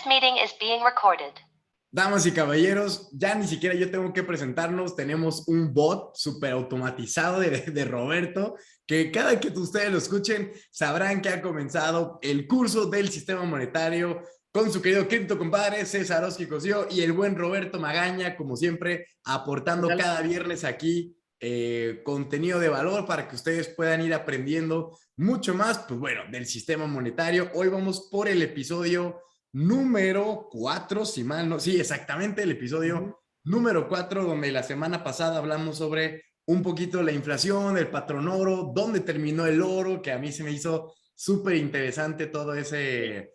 This meeting is being recorded. Damas y caballeros, ya ni siquiera yo tengo que presentarnos, tenemos un bot súper automatizado de Roberto, que cada que ustedes lo escuchen sabrán que ha comenzado el curso del sistema monetario con su querido cripto compadre César Oski Cosío y el buen Roberto Magaña, como siempre, aportando cada viernes aquí contenido de valor para que ustedes puedan ir aprendiendo mucho más, pues bueno, del sistema monetario. Hoy vamos por el episodio número 4, si mal no, sí, exactamente el episodio número 4, donde la semana pasada hablamos sobre un poquito la inflación, el patrón oro, dónde terminó el oro, que a mí se me hizo súper interesante todo ese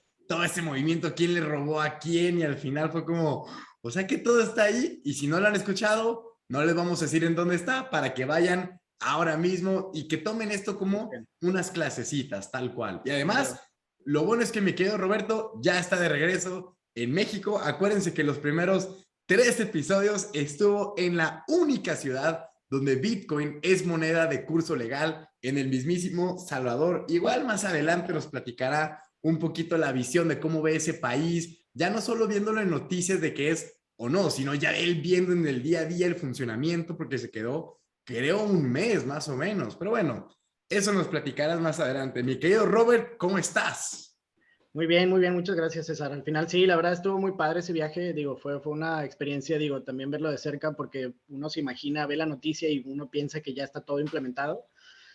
movimiento, quién le robó a quién, y al final fue como, o sea que todo está ahí, y si no lo han escuchado, no les vamos a decir en dónde está, para que vayan ahora mismo y que tomen esto como unas clasecitas, tal cual. Y además, lo bueno es que mi querido Roberto ya está de regreso en México. Acuérdense que los primeros 3 episodios estuvo en la única ciudad donde Bitcoin es moneda de curso legal, en el mismísimo Salvador. Igual más adelante nos platicará un poquito la visión de cómo ve ese país, ya no solo viéndolo en noticias de que es o no, sino ya él viendo en el día a día el funcionamiento, porque se quedó, creo, un mes más o menos. Pero bueno, eso nos platicarás más adelante. Mi querido Robert, ¿cómo estás? Muy bien, muchas gracias, César. Al final sí, la verdad estuvo muy padre ese viaje, digo, fue una experiencia, digo, también verlo de cerca, porque uno se imagina, ve la noticia y uno piensa que ya está todo implementado.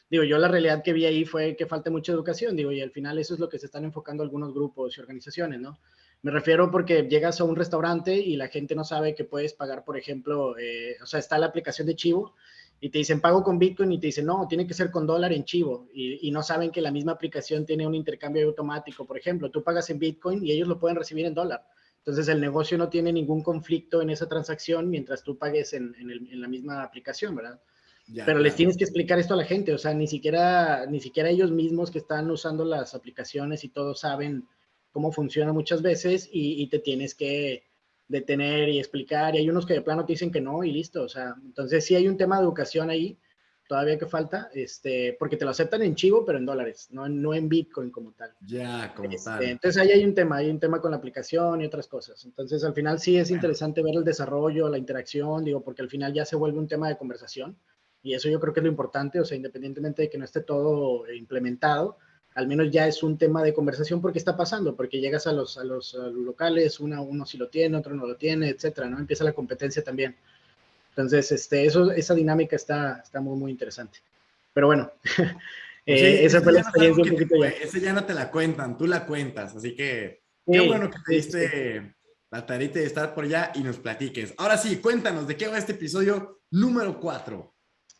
Digo, yo la realidad que vi ahí fue que falta mucha educación, digo, y al final eso es lo que se están enfocando algunos grupos y organizaciones, ¿no? Me refiero porque llegas a un restaurante y la gente no sabe que puedes pagar, por ejemplo, o sea, está la aplicación de Chivo, y te dicen pago con Bitcoin y te dicen no, tiene que ser con dólar en Chivo, y no saben que la misma aplicación tiene un intercambio automático. Por ejemplo, tú pagas en Bitcoin y ellos lo pueden recibir en dólar. Entonces el negocio no tiene ningún conflicto en esa transacción mientras tú pagues en la misma aplicación, ¿verdad? Ya, pero claro. les tienes que explicar esto a la gente, o sea, ni siquiera ellos mismos que están usando las aplicaciones y todo saben cómo funciona muchas veces, y te tienes que detener y explicar, y hay unos que de plano te dicen que no y listo. O sea, entonces sí hay un tema de educación ahí todavía que falta, porque te lo aceptan en Chivo, pero en dólares, no en Bitcoin como tal. Ya, como tal. Entonces ahí hay un tema con la aplicación y otras cosas. Entonces al final sí es interesante ver el desarrollo, la interacción, digo, porque al final ya se vuelve un tema de conversación, y eso yo creo que es lo importante. O sea, independientemente de que no esté todo implementado, al menos ya es un tema de conversación porque está pasando, porque llegas a los locales, uno sí lo tiene, otro no lo tiene, etcétera, ¿no? Empieza la competencia también. Entonces, esa dinámica está muy interesante. Pero bueno, Pues sí, esa fue la experiencia un poquito ya. ese ya no te la cuentan, tú la cuentas, así que qué Sí, bueno que te diste sí. la tarita de estar por allá y nos platiques. Ahora sí, cuéntanos de qué va este episodio número 4.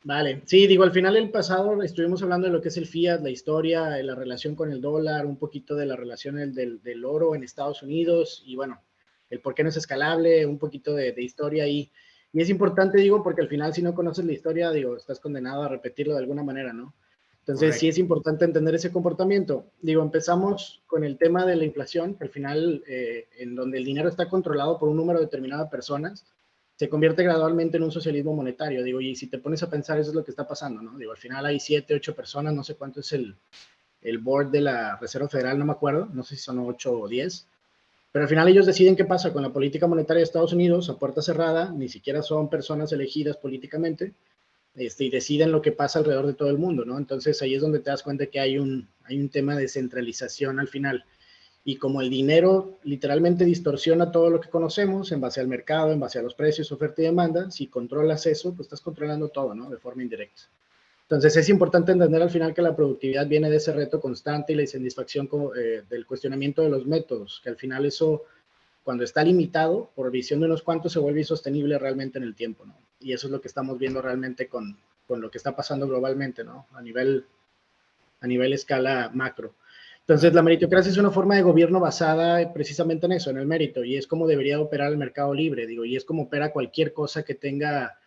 Vale, sí, digo, al final el pasado estuvimos hablando de lo que es el fiat, la historia, la relación con el dólar, un poquito de la relación del oro en Estados Unidos, y bueno, el por qué no es escalable, un poquito de historia ahí. Y es importante, digo, porque al final si no conoces la historia, digo, estás condenado a repetirlo de alguna manera, ¿no? Entonces sí es importante entender ese comportamiento. Digo, empezamos con el tema de la inflación, que al final, en donde el dinero está controlado por un número determinado de personas, se convierte gradualmente en un socialismo monetario. Digo, y si te pones a pensar, eso es lo que está pasando, ¿no? Digo, al final hay 7, 8 personas, no sé cuánto es el board de la Reserva Federal, no me acuerdo, no sé si son 8 o 10, pero al final ellos deciden qué pasa con la política monetaria de Estados Unidos a puerta cerrada, ni siquiera son personas elegidas políticamente, y deciden lo que pasa alrededor de todo el mundo, ¿no? Entonces ahí es donde te das cuenta que hay un tema de centralización al final. Y como el dinero literalmente distorsiona todo lo que conocemos en base al mercado, en base a los precios, oferta y demanda, si controlas eso, pues estás controlando todo, ¿no? De forma indirecta. Entonces es importante entender al final que la productividad viene de ese reto constante y la insatisfacción del cuestionamiento de los métodos, que al final eso, cuando está limitado por visión de unos cuantos, se vuelve insostenible realmente en el tiempo, ¿no? Y eso es lo que estamos viendo realmente con lo que está pasando globalmente, ¿no? A nivel escala macro. Entonces, la meritocracia es una forma de gobierno basada precisamente en eso, en el mérito, y es como debería operar el mercado libre, digo, y es como opera cualquier cosa que tenga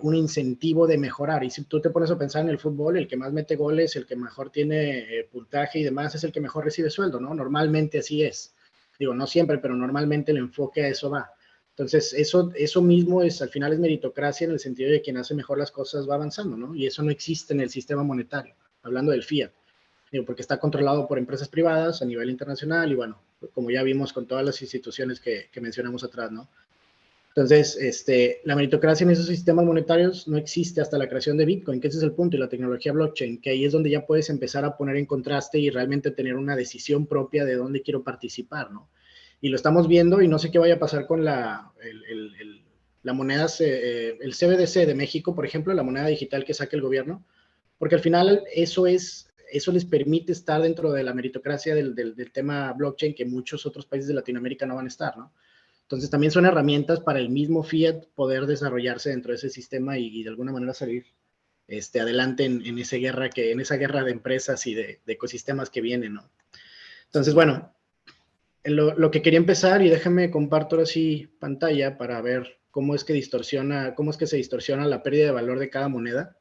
un incentivo de mejorar. Y si tú te pones a pensar en el fútbol, el que más mete goles, el que mejor tiene puntaje y demás, es el que mejor recibe sueldo, ¿no? Normalmente así es. Digo, no siempre, pero normalmente el enfoque a eso va. Entonces, eso mismo es, al final es meritocracia, en el sentido de quien hace mejor las cosas va avanzando, ¿no? Y eso no existe en el sistema monetario, hablando del fiat, digo, porque está controlado por empresas privadas a nivel internacional, y bueno, como ya vimos con todas las instituciones que mencionamos atrás, ¿no? Entonces, la meritocracia en esos sistemas monetarios no existe hasta la creación de Bitcoin, que ese es el punto, y la tecnología blockchain, que ahí es donde ya puedes empezar a poner en contraste y realmente tener una decisión propia de dónde quiero participar, ¿no? Y lo estamos viendo y no sé qué vaya a pasar con la moneda, el CBDC de México, por ejemplo, la moneda digital que saque el gobierno, porque al final eso les permite estar dentro de la meritocracia del tema blockchain que muchos otros países de Latinoamérica no van a estar, ¿no? Entonces también son herramientas para el mismo fiat poder desarrollarse dentro de ese sistema y de alguna manera salir adelante en esa guerra de empresas y de ecosistemas que vienen, ¿no? Entonces, Sí. bueno, lo que quería empezar, y déjame comparto ahora sí pantalla para ver cómo es que se distorsiona la pérdida de valor de cada moneda.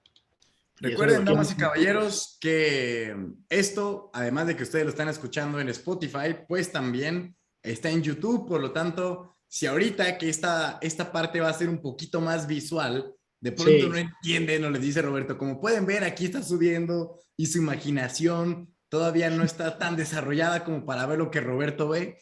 Y eso Recuerden, lo quiero. damas y caballeros, que esto, además de que ustedes lo están escuchando en Spotify, pues también está en YouTube. Por lo tanto, si ahorita que esta parte va a ser un poquito más visual, de pronto no Sí, entienden o les dice Roberto, como pueden ver, aquí está subiendo y su imaginación todavía no está tan desarrollada como para ver lo que Roberto ve.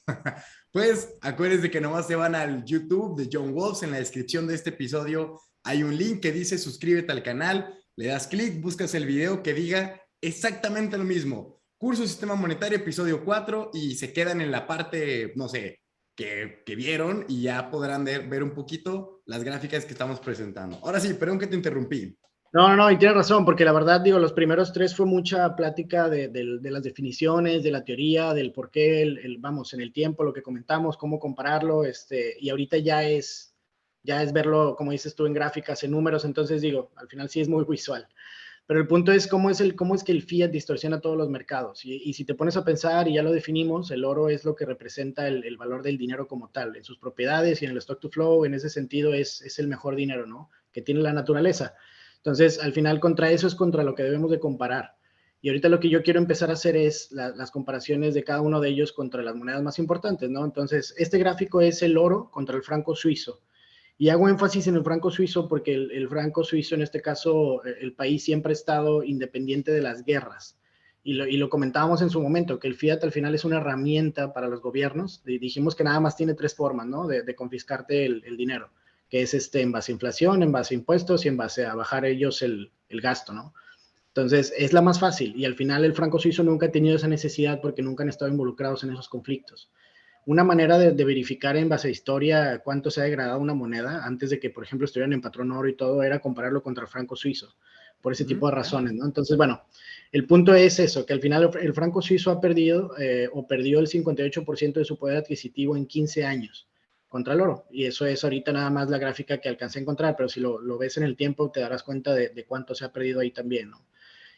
Pues acuérdense que nomás se van al YouTube de John Wolves. En la descripción de este episodio hay un link que dice suscríbete al canal. Le das clic, buscas el video que diga exactamente lo mismo. Curso Sistema Monetario, episodio 4, y se quedan en la parte, no sé, que vieron y ya podrán ver un poquito las gráficas que estamos presentando. Ahora sí, perdón que te interrumpí. no, y tienes razón, porque la verdad, digo, los primeros tres fue mucha plática de las definiciones, de la teoría, del por qué, vamos, en el tiempo, lo que comentamos, cómo compararlo, y ahorita ya es verlo, como dices tú, en gráficas, en números, entonces digo, al final sí es muy visual. Pero el punto es cómo es que el fiat distorsiona todos los mercados. Y si te pones a pensar, y ya lo definimos, el oro es lo que representa el valor del dinero como tal, en sus propiedades y en el stock to flow, en ese sentido es el mejor dinero, ¿no? Que tiene la naturaleza. Entonces, al final, contra eso es contra lo que debemos de comparar. Y ahorita lo que yo quiero empezar a hacer es las comparaciones de cada uno de ellos contra las monedas más importantes, ¿no? Entonces, este gráfico es el oro contra el franco suizo. Y hago énfasis en el franco suizo porque el franco suizo, en este caso, el país siempre ha estado independiente de las guerras. Y lo comentábamos en su momento, que el fiat al final es una herramienta para los gobiernos. Dijimos que nada más tiene tres formas, ¿no? De confiscarte el dinero, que es en base a inflación, en base a impuestos y en base a bajar ellos el gasto, ¿no? Entonces, es la más fácil. Y al final el franco suizo nunca ha tenido esa necesidad porque nunca han estado involucrados en esos conflictos. Una manera de verificar en base a historia cuánto se ha degradado una moneda antes de que, por ejemplo, estuvieran en patrón oro y todo, era compararlo contra el franco suizo, por ese tipo de razones, ¿no? Entonces, bueno, el punto es eso, que al final el franco suizo ha perdido o perdió el 58% de su poder adquisitivo en 15 años contra el oro. Y eso es ahorita nada más la gráfica que alcancé a encontrar, pero si lo ves en el tiempo te darás cuenta de cuánto se ha perdido ahí también, ¿no?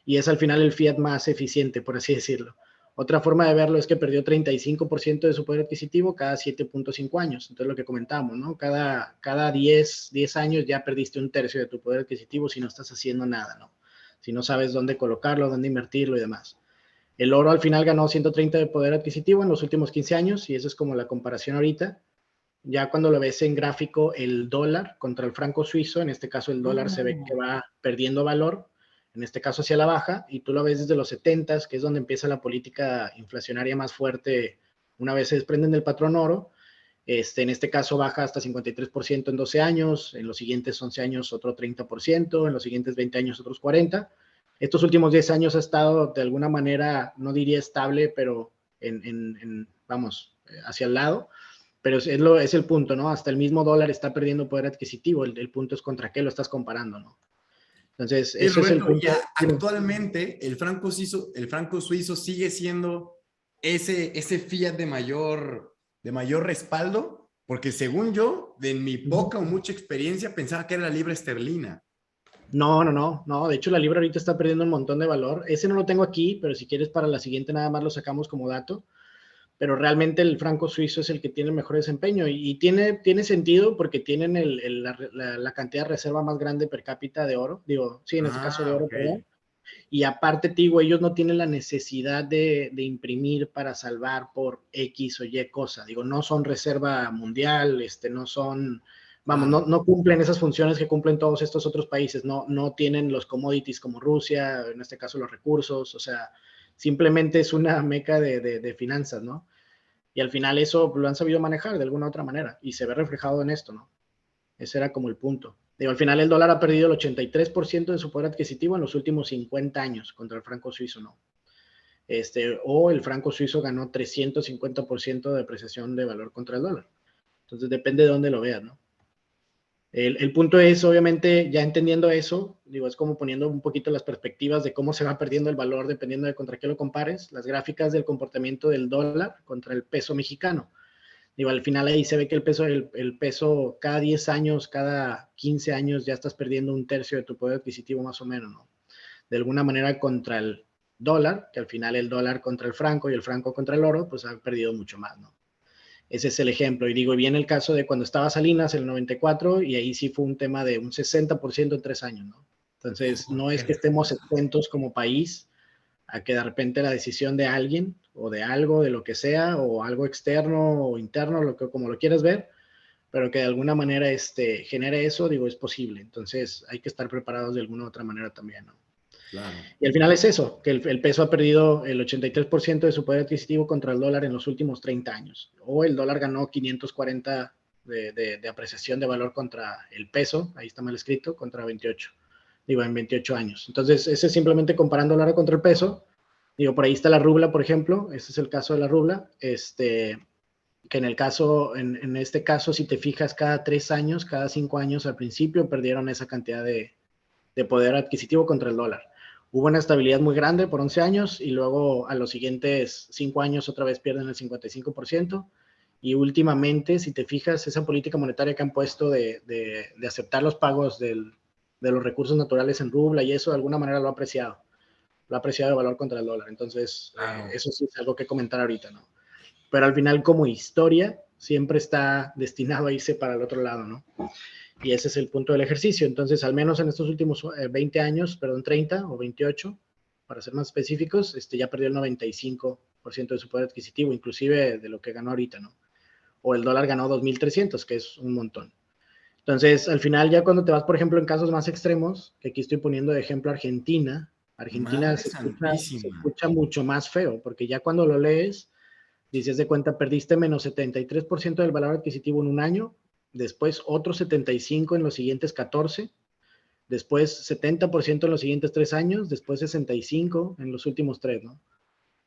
Y es al final el fiat más eficiente, por así decirlo. Otra forma de verlo es que perdió 35% de su poder adquisitivo cada 7.5 años. Entonces, lo que comentábamos, ¿no? Cada 10 años ya perdiste un tercio de tu poder adquisitivo si no estás haciendo nada, ¿no? Si no sabes dónde colocarlo, dónde invertirlo y demás. El oro al final ganó 130 de poder adquisitivo en los últimos 15 años y eso es como la comparación ahorita. Ya cuando lo ves en gráfico, el dólar contra el franco suizo, en este caso el dólar se ve que va perdiendo valor, en este caso hacia la baja, y tú lo ves desde los 70, que es donde empieza la política inflacionaria más fuerte una vez se desprenden del patrón oro. En este caso baja hasta 53% en 12 años, en los siguientes 11 años otro 30%, en los siguientes 20 años otros 40%. Estos últimos 10 años ha estado de alguna manera, no diría estable, pero vamos, hacia el lado. Pero es el punto, ¿no? Hasta el mismo dólar está perdiendo poder adquisitivo. El punto es contra qué lo estás comparando, ¿no? Entonces, Y eso es el Roberto, punto. ya actualmente el franco suizo sigue siendo ese fiat de mayor respaldo, porque según yo, de mi poca o mucha experiencia, pensaba que era la libra esterlina. No. De hecho, la libra ahorita está perdiendo un montón de valor. Ese no lo tengo aquí, pero si quieres para la siguiente nada más lo sacamos como dato. Pero realmente el franco suizo es el que tiene el mejor desempeño y tiene sentido porque tienen la cantidad de reserva más grande per cápita de oro. Digo, sí, en este caso de oro, Ok. perdón. Y aparte, te digo, ellos no tienen la necesidad de imprimir para salvar por X o Y cosa. Digo, no son reserva mundial, no son, vamos, Claro. no cumplen esas funciones que cumplen todos estos otros países. No tienen los commodities como Rusia, en este caso los recursos, o sea, simplemente es una meca de finanzas, ¿no? Y al final eso lo han sabido manejar de alguna u otra manera y se ve reflejado en esto, ¿no? Ese era como el punto. Digo, al final el dólar ha perdido el 83% de su poder adquisitivo en los últimos 50 años contra el franco suizo, ¿no? O el franco suizo ganó 350% de depreciación de valor contra el dólar. Entonces depende de dónde lo veas, ¿no? El punto es, obviamente, ya entendiendo eso, digo, es como poniendo un poquito las perspectivas de cómo se va perdiendo el valor dependiendo de contra qué lo compares, las gráficas del comportamiento del dólar contra el peso mexicano. Digo, al final ahí se ve que el peso cada 10 años, cada 15 años ya estás perdiendo un tercio de tu poder adquisitivo más o menos, ¿no? De alguna manera contra el dólar, que al final el dólar contra el franco y el franco contra el oro, pues ha perdido mucho más, ¿no? Ese es el ejemplo. Y digo, viene el caso de cuando estaba Salinas, el 94, y ahí sí fue un tema de un 60% en 3 años, ¿no? Entonces, no es que estemos exentos como país a que de repente la decisión de alguien o de algo, de lo que sea, o algo externo o interno, como lo quieras ver, pero que de alguna manera genere eso, digo, es posible. Entonces, hay que estar preparados de alguna u otra manera también, ¿no? Claro. Y al final es eso, que el peso ha perdido el 83% de su poder adquisitivo contra el dólar en los últimos 30 años. O el dólar ganó 540 de apreciación de valor contra el peso, ahí está mal escrito, contra 28. Digo, en 28 años. Entonces, ese es simplemente comparando el dólar contra el peso. Digo, por ahí está la rubla, por ejemplo. Este es el caso de la rubla. Que en este caso, si te fijas, cada 3 años, cada 5 años al principio perdieron esa cantidad de poder adquisitivo contra el dólar. Hubo una estabilidad muy grande por 11 años y luego a los siguientes 5 años otra vez pierden el 55%. Y últimamente, si te fijas, esa política monetaria que han puesto de aceptar los pagos de los recursos naturales en rubla y eso de alguna manera lo ha apreciado de valor contra el dólar. Entonces, Claro. eso sí es algo que comentar ahorita, ¿no? Pero al final, como historia, siempre está destinado a irse para el otro lado, ¿no? Y ese es el punto del ejercicio. Entonces, al menos en estos últimos 20 años, perdón, 30 o 28, para ser más específicos, ya perdió el 95% de su poder adquisitivo, inclusive de lo que ganó ahorita, ¿no? O el dólar ganó 2.300, que es un montón. Entonces, al final, ya cuando te vas, por ejemplo, en casos más extremos, que aquí estoy poniendo de ejemplo Argentina Madre se santísima. escucha mucho más feo, porque ya cuando lo lees, dices de cuenta, perdiste menos 73% del valor adquisitivo en un año, después otro 75% en los siguientes 14, después 70% en los siguientes 3 años, después 65% en los últimos 3, ¿no?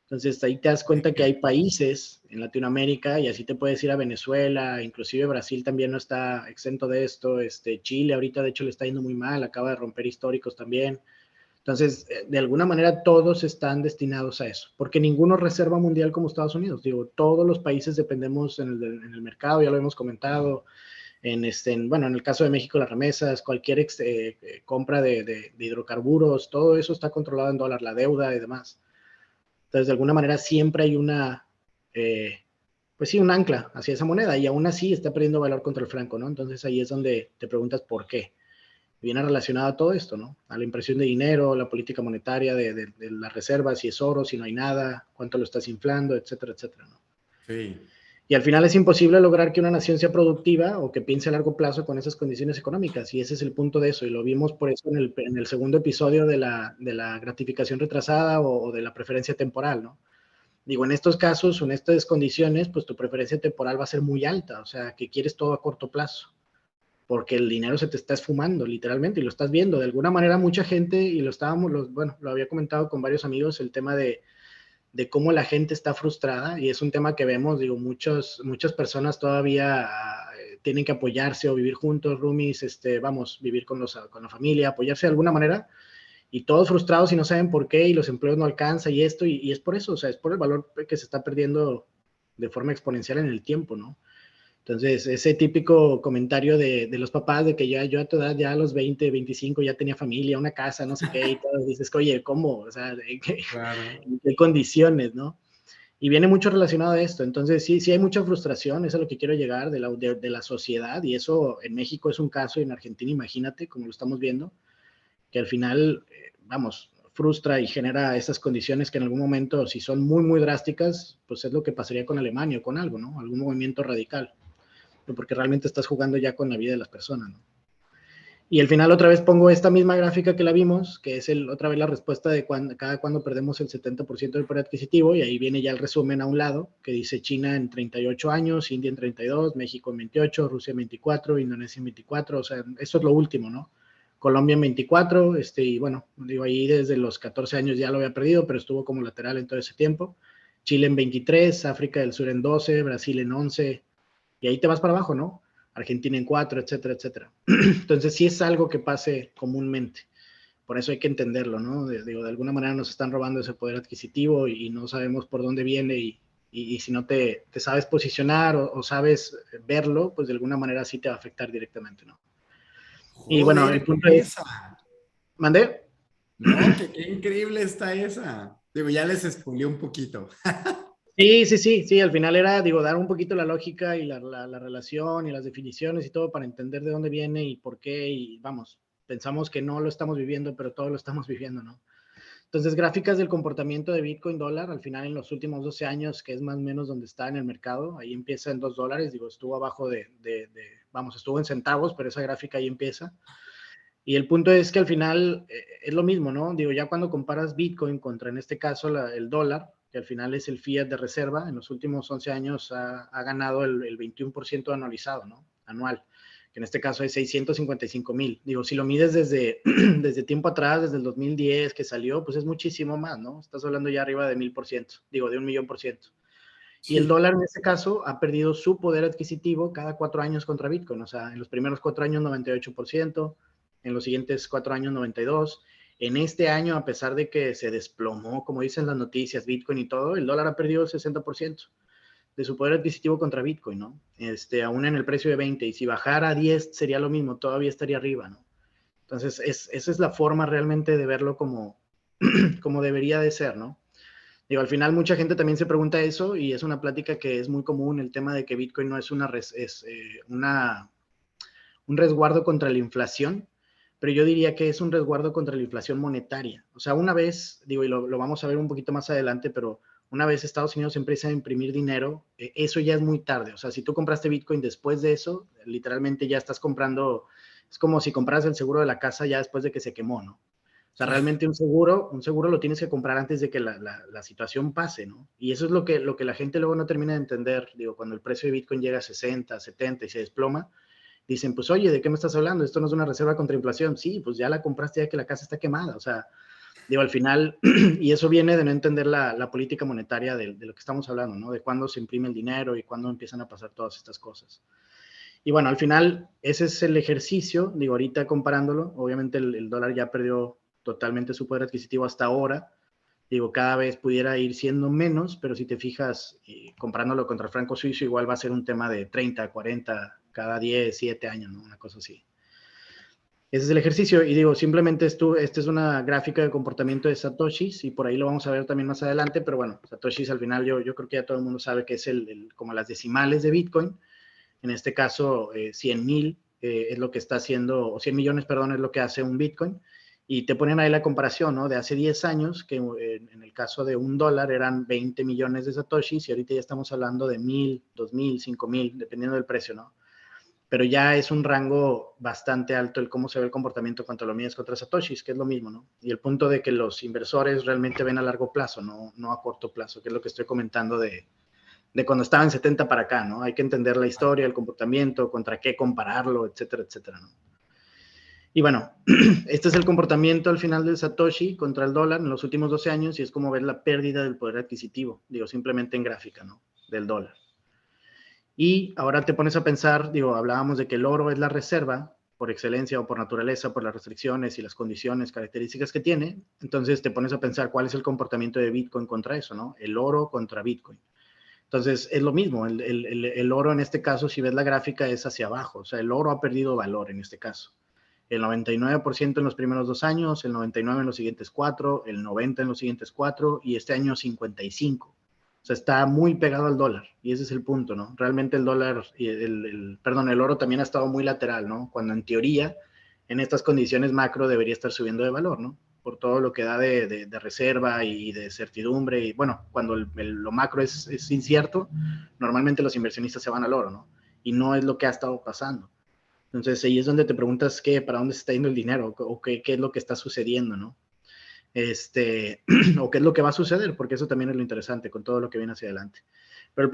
Entonces ahí te das cuenta que hay países en Latinoamérica y así te puedes ir a Venezuela, inclusive Brasil también no está exento de esto, Chile ahorita de hecho le está yendo muy mal, acaba de romper históricos también. Entonces, de alguna manera todos están destinados a eso, porque ninguno reserva mundial como Estados Unidos. Digo, todos los países dependemos en el mercado, ya lo hemos comentado, bueno, en el caso de México, las remesas, cualquier compra de hidrocarburos, todo eso está controlado en dólar, la deuda y demás. Entonces, de alguna manera siempre hay pues sí, un ancla hacia esa moneda y aún así está perdiendo valor contra el franco, ¿no? Entonces ahí es donde te preguntas por qué. Viene relacionado a todo esto, ¿no? A la impresión de dinero, la política monetaria de las reservas, si es oro, si no hay nada, cuánto lo estás inflando, etcétera, etcétera, ¿no? Sí. Y al final es imposible lograr que una nación sea productiva o que piense a largo plazo con esas condiciones económicas. Y ese es el punto de eso. Y lo vimos por eso en el segundo episodio de la gratificación retrasada o de la preferencia temporal, ¿no? Digo, en estos casos, en estas condiciones, pues tu preferencia temporal va a ser muy alta. O sea, que quieres todo a corto plazo. Porque el dinero se te está esfumando, literalmente, y lo estás viendo. De alguna manera, mucha gente, y bueno, lo había comentado con varios amigos, el tema de cómo la gente está frustrada y es un tema que vemos, digo, muchas personas todavía tienen que apoyarse o vivir juntos, roomies, vivir con la familia, apoyarse de alguna manera y todos frustrados y no saben por qué y los empleos no alcanzan y esto y es por eso, o sea, es por el valor que se está perdiendo de forma exponencial en el tiempo, ¿no? Entonces, ese típico comentario de los papás de que yo a tu edad, ya a los 20, 25, ya tenía familia, una casa, no sé qué, y todo, dices, oye, ¿cómo? O sea, Claro. ¿en qué condiciones, no? Y viene mucho relacionado a esto. Entonces, sí hay mucha frustración, eso es a lo que quiero llegar de la sociedad, y eso en México es un caso, y en Argentina, imagínate, como lo estamos viendo, que al final, vamos, frustra y genera esas condiciones que en algún momento, si son muy, muy drásticas, pues es lo que pasaría con Alemania o con algo, ¿no? Algún movimiento radical, porque realmente estás jugando ya con la vida de las personas, ¿no? Y al final otra vez pongo esta misma gráfica que la vimos, que es otra vez la respuesta de cada cuando perdemos el 70% del poder adquisitivo, y ahí viene ya el resumen a un lado, que dice China en 38 años, India en 32, México en 28, Rusia en 24, Indonesia en 24, o sea, eso es lo último, ¿no? Colombia en 24, y bueno, digo, ahí desde los 14 años ya lo había perdido, pero estuvo como lateral en todo ese tiempo. Chile en 23, África del Sur en 12, Brasil en 11, y ahí te vas para abajo, ¿no? Argentina en 4, etcétera, etcétera. Entonces sí es algo que pase comúnmente. Por eso hay que entenderlo, ¿no? Digo, de alguna manera nos están robando ese poder adquisitivo y no sabemos por dónde viene y si no te sabes posicionar o sabes verlo, pues de alguna manera sí te va a afectar directamente, ¿no? Y bueno, Joder, el punto es, esa. ¿mandé? No, qué increíble está esa. Digo, ya les spoileé un poquito. Sí, al final era, digo, dar un poquito la lógica y la relación y las definiciones y todo para entender de dónde viene y por qué, y vamos, pensamos que no lo estamos viviendo, pero todo lo estamos viviendo, ¿no? Entonces, gráficas del comportamiento de Bitcoin dólar, al final en los últimos 12 años, que es más o menos donde está en el mercado, ahí empieza en $2, digo, estuvo abajo vamos, estuvo en centavos, pero esa gráfica ahí empieza. Y el punto es que al final es lo mismo, ¿no? Digo, ya cuando comparas Bitcoin contra, en este caso, el dólar, que al final es el fiat de reserva, en los últimos 11 años ha ganado el 21% anualizado, ¿no? Anual, que en este caso es 655,000. Digo, si lo mides desde, desde tiempo atrás, desde el 2010 que salió, pues es muchísimo más, ¿no? Estás hablando ya arriba de 1000%, digo, de 1,000,000%. Y el Sí. dólar en este caso ha perdido su poder adquisitivo cada 4 años contra Bitcoin. O sea, en los primeros 4 años 98%, en los siguientes 4 años 92%. En este año, a pesar de que se desplomó, como dicen las noticias, Bitcoin y todo, el dólar ha perdido el 60% de su poder adquisitivo contra Bitcoin, ¿no? Aún en el precio de 20, y si bajara a 10 sería lo mismo, todavía estaría arriba, ¿no? Entonces, esa es la forma realmente de verlo como, como debería de ser, ¿no? Digo, al final mucha gente también se pregunta eso y es una plática que es muy común, el tema de que Bitcoin no es un resguardo contra la inflación, pero yo diría que es un resguardo contra la inflación monetaria. O sea, una vez, digo, y lo vamos a ver un poquito más adelante, pero una vez Estados Unidos empieza a imprimir dinero, eso ya es muy tarde. O sea, si tú compraste Bitcoin después de eso, literalmente ya estás comprando, es como si compras el seguro de la casa ya después de que se quemó, ¿no? O sea, realmente un seguro lo tienes que comprar antes de que la situación pase, ¿no? Y eso es lo que la gente luego no termina de entender. Digo, cuando el precio de Bitcoin llega a 60, 70 y se desploma, dicen, pues oye, ¿de qué me estás hablando? Esto no es una reserva contra inflación. Sí, pues ya la compraste ya que la casa está quemada. O sea, digo, al final, y eso viene de no entender la política monetaria de lo que estamos hablando, ¿no? De cuándo se imprime el dinero y cuándo empiezan a pasar todas estas cosas. Y bueno, al final, ese es el ejercicio, digo, ahorita comparándolo, obviamente el dólar ya perdió totalmente su poder adquisitivo hasta ahora, digo, cada vez pudiera ir siendo menos, pero si te fijas, comparándolo contra el franco suizo, igual va a ser un tema de 30, 40, cada 10, 7 años, ¿no? Una cosa así. Ese es el ejercicio, y digo, simplemente esta es una gráfica de comportamiento de Satoshis, y por ahí lo vamos a ver también más adelante, pero bueno, Satoshis al final yo creo que ya todo el mundo sabe que es como las decimales de Bitcoin. En este caso 100,000 es lo que está haciendo, o 100 millones, perdón, es lo que hace un Bitcoin. Y te ponen ahí la comparación, ¿no? De hace 10 años, que en el caso de un dólar eran 20 millones de satoshis y ahorita ya estamos hablando de 1,000, 2,000, 5,000, dependiendo del precio, ¿no? Pero ya es un rango bastante alto el cómo se ve el comportamiento cuando lo mides contra satoshis, que es lo mismo, ¿no? Y el punto de que los inversores realmente ven a largo plazo, no a corto plazo, que es lo que estoy comentando de cuando estaba en 70 para acá, ¿no? Hay que entender la historia, el comportamiento, contra qué compararlo, etcétera, etcétera, ¿no? Y bueno, este es el comportamiento al final del Satoshi contra el dólar en los últimos 12 años y es como ver la pérdida del poder adquisitivo, digo, simplemente en gráfica, ¿no? Del dólar. Y ahora te pones a pensar, digo, hablábamos de que el oro es la reserva por excelencia o por naturaleza, por las restricciones y las condiciones, características que tiene. Entonces te pones a pensar cuál es el comportamiento de Bitcoin contra eso, ¿no? El oro contra Bitcoin. Entonces, es lo mismo, el oro en este caso, si ves la gráfica, es hacia abajo, o sea, el oro ha perdido valor en este caso. El 99% en los primeros 2 años, el 99% en los siguientes 4, el 90% en los siguientes 4 y este año 55%. O sea, está muy pegado al dólar y ese es el punto, ¿no? Realmente el dólar, perdón, el oro también ha estado muy lateral, ¿no? Cuando en teoría, en estas condiciones macro debería estar subiendo de valor, ¿no? Por todo lo que da de reserva y de certidumbre. Y bueno, cuando lo macro es incierto, normalmente los inversionistas se van al oro, ¿no? Y no es lo que ha estado pasando. Entonces ahí es donde te preguntas para dónde se está yendo el dinero o qué es lo que está sucediendo, ¿no? O qué es lo que va a suceder, porque eso también es lo interesante con todo lo que viene hacia adelante. Pero el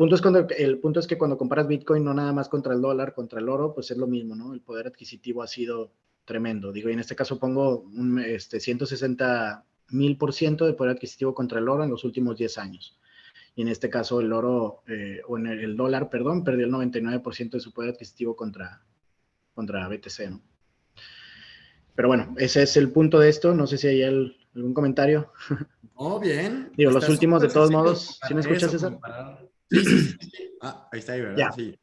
punto es que cuando comparas Bitcoin, no nada más contra el dólar, contra el oro, pues es lo mismo, ¿no? El poder adquisitivo ha sido tremendo. Digo, y en este caso pongo 160,000% de poder adquisitivo contra el oro en los últimos 10 años. Y en este caso el oro, o en el dólar, perdón, perdió el 99% de su poder adquisitivo contra BTC, ¿no? Pero bueno, ese es el punto de esto. No sé si hay algún comentario. Oh, bien. Digo, los Está últimos, de súper todos sencillo modos, ¿sí me comparar escuchas, eso, César? comparar. Sí, sí, sí, sí. Ah, ahí está, ahí, ¿verdad? Ya, Sí.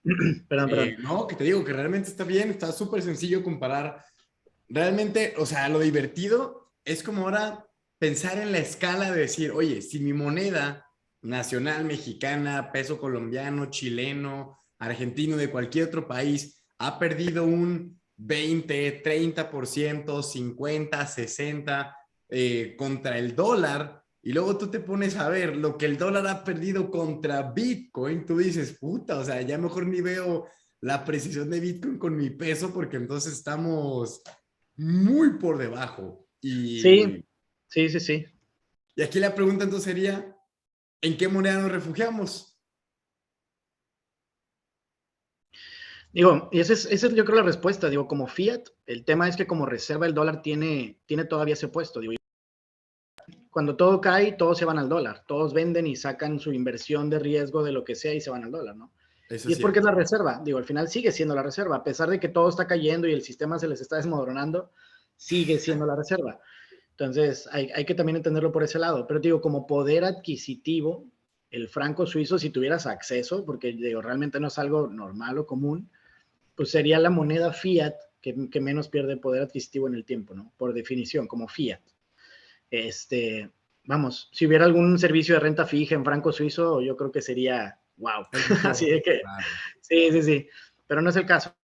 perdón. No, que te digo que realmente está bien, está súper sencillo comparar. Realmente, o sea, lo divertido es como ahora pensar en la escala de decir, oye, si mi moneda nacional mexicana, peso colombiano, chileno, argentino, de cualquier otro país, ha perdido un 20, 30%, 50, 60 contra el dólar, y luego tú te pones a ver lo que el dólar ha perdido contra Bitcoin, tú dices, puta, o sea, ya mejor ni veo la precisión de Bitcoin con mi peso porque entonces estamos muy por debajo. Sí, sí, sí, sí. Y aquí la pregunta entonces sería, ¿en qué moneda nos refugiamos? Digo, y esa es yo creo la respuesta. Digo, como fiat, el tema es que como reserva el dólar tiene todavía ese puesto. Digo, cuando todo cae, todos se van al dólar. Todos venden y sacan su inversión de riesgo de lo que sea y se van al dólar, ¿no? Eso Y es es porque es cierto. la reserva. Digo, al final sigue siendo la reserva. A pesar de que todo está cayendo y el sistema se les está desmoronando, sigue siendo la reserva. Entonces, hay que también entenderlo por ese lado. Pero digo, como poder adquisitivo, el franco suizo, si tuvieras acceso, porque digo, realmente no es algo normal o común, pues sería la moneda fiat que menos pierde poder adquisitivo en el tiempo, ¿no? Por definición, como fiat. Este, Vamos, si hubiera algún servicio de renta fija en franco suizo, yo creo que sería wow. El Así mejor, de que, claro. sí, sí, sí. Pero no es el caso.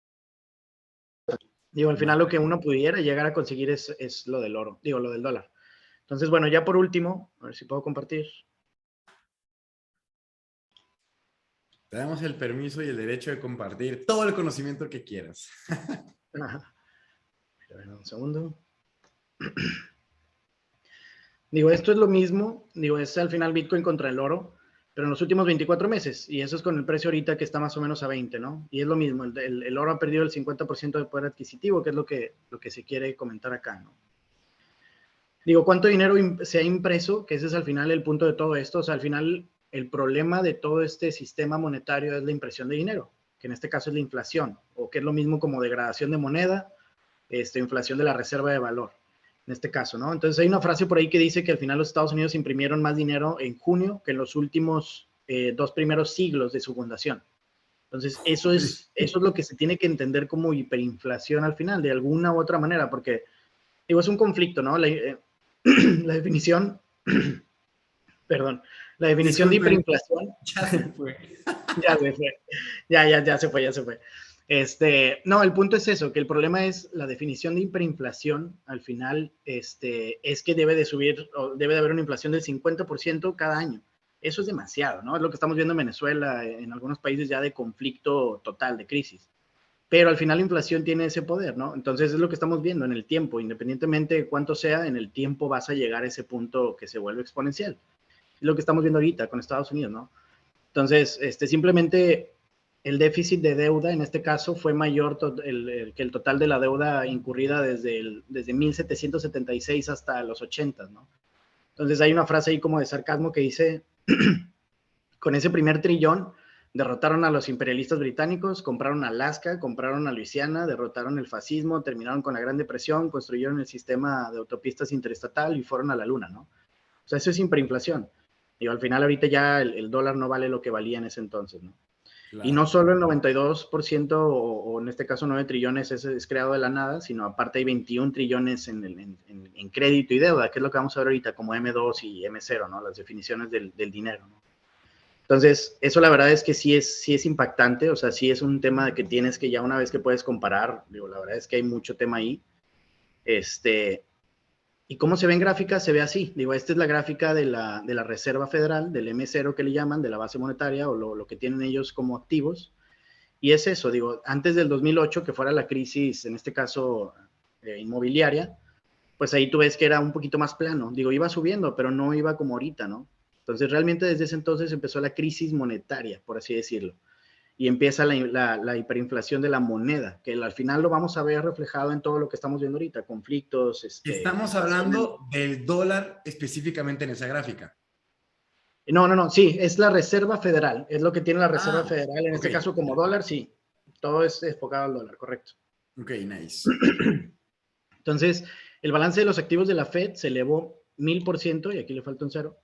Digo, al final Va. lo que uno pudiera llegar a conseguir es lo del oro, digo, lo del dólar. Entonces, bueno, ya por último, a ver si puedo compartir. Te damos el permiso y el derecho de compartir todo el conocimiento que quieras. Ajá. A ver, un segundo. Digo, esto es lo mismo, digo, es al final Bitcoin contra el oro, pero en los últimos 24 meses, y eso es con el precio ahorita que está más o menos a 20, ¿no? Y es lo mismo, el oro ha perdido el 50% de poder adquisitivo, que es lo que se quiere comentar acá, ¿no? Digo, ¿cuánto dinero se ha impreso? Que ese es al final el punto de todo esto, o sea, al final el problema de todo este sistema monetario es la impresión de dinero, que en este caso es la inflación, o que es lo mismo como degradación de moneda, inflación de la reserva de valor, en este caso, ¿no? Entonces hay una frase por ahí que dice que al final los Estados Unidos imprimieron más dinero en junio que en los últimos 2 primeros siglos de su fundación. Entonces eso es lo que se tiene que entender como hiperinflación al final, de alguna u otra manera, porque, digo, es un conflicto, ¿no? La definición, perdón, la definición de Disculpen, hiperinflación, ya se fue. ya se fue, ya se fue, ya se fue. No, el punto es eso, que el problema es la definición de hiperinflación, al final, es que debe de subir, o debe de haber una inflación del 50% cada año. Eso es demasiado, ¿no? Es lo que estamos viendo en Venezuela, en algunos países ya de conflicto total, de crisis. Pero al final la inflación tiene ese poder, ¿no? Entonces es lo que estamos viendo en el tiempo, independientemente de cuánto sea, en el tiempo vas a llegar a ese punto que se vuelve exponencial. Es lo que estamos viendo ahorita con Estados Unidos, ¿no? Entonces, simplemente el déficit de deuda en este caso fue mayor que el total de la deuda incurrida desde 1776 hasta los 80, ¿no? Entonces hay una frase ahí como de sarcasmo que dice, con ese primer trillón derrotaron a los imperialistas británicos, compraron Alaska, compraron a Luisiana, derrotaron el fascismo, terminaron con la Gran Depresión, construyeron el sistema de autopistas interestatal y fueron a la luna, ¿no? O sea, eso es hiperinflación. Y al final ahorita ya el dólar no vale lo que valía en ese entonces, ¿no? Y no Claro. solo el 92% o en este caso 9 trillones es creado de la nada, sino aparte hay 21 trillones en crédito y deuda, que es lo que vamos a ver ahorita como M2 y M0, ¿no? Las definiciones del dinero, ¿no? Entonces, eso la verdad es que sí es impactante, o sea, sí es un tema de que tienes que ya una vez que puedes comparar, digo, la verdad es que hay mucho tema ahí. ¿Y cómo se ve en gráfica? Se ve así. Digo, esta es la gráfica de la Reserva Federal, del M0 que le llaman, de la base monetaria o lo que tienen ellos como activos. Y es eso, digo, antes del 2008, que fuera la crisis, en este caso inmobiliaria, pues ahí tú ves que era un poquito más plano. Digo, iba subiendo, pero no iba como ahorita, ¿no? Entonces, realmente desde ese entonces empezó la crisis monetaria, por así decirlo. Y empieza la hiperinflación de la moneda, que al final lo vamos a ver reflejado en todo lo que estamos viendo ahorita, conflictos, Estamos inflación. hablando del dólar específicamente en esa gráfica. No, sí, es la Reserva Federal, es lo que tiene la Reserva Ah, Federal, en ok. este caso como dólar, sí, todo es enfocado al dólar, correcto. Ok, nice. Entonces, el balance de los activos de la Fed se elevó 1000%, y aquí le falta un cero,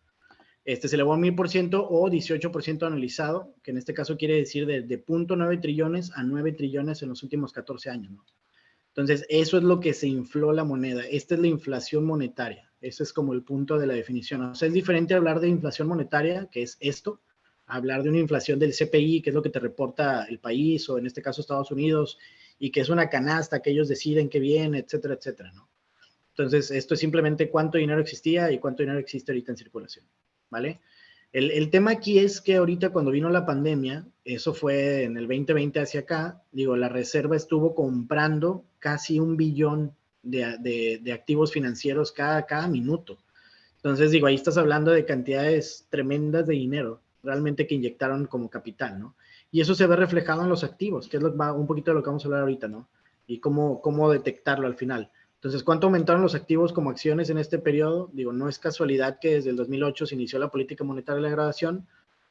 se elevó a 1000% o 18% anualizado, que en este caso quiere decir de 0.9 trillones a 9 trillones en los últimos 14 años, ¿no? Entonces, eso es lo que se infló la moneda. Esta es la inflación monetaria. Ese es como el punto de la definición. O sea, es diferente hablar de inflación monetaria, que es esto, a hablar de una inflación del CPI, que es lo que te reporta el país, o en este caso Estados Unidos, y que es una canasta que ellos deciden que viene, etcétera, etcétera, ¿no? Entonces, esto es simplemente cuánto dinero existía y cuánto dinero existe ahorita en circulación, ¿vale? El tema aquí es que ahorita cuando vino la pandemia, eso fue en el 2020 hacia acá, digo, la Reserva estuvo comprando casi 1 billón de activos financieros cada minuto. Entonces, digo, ahí estás hablando de cantidades tremendas de dinero, realmente que inyectaron como capital, ¿no? Y eso se ve reflejado en los activos, que es un poquito de lo que vamos a hablar ahorita, ¿no? Y cómo detectarlo al final. Entonces, ¿cuánto aumentaron los activos como acciones en este periodo? Digo, no es casualidad que desde el 2008 se inició la política monetaria de la degradación,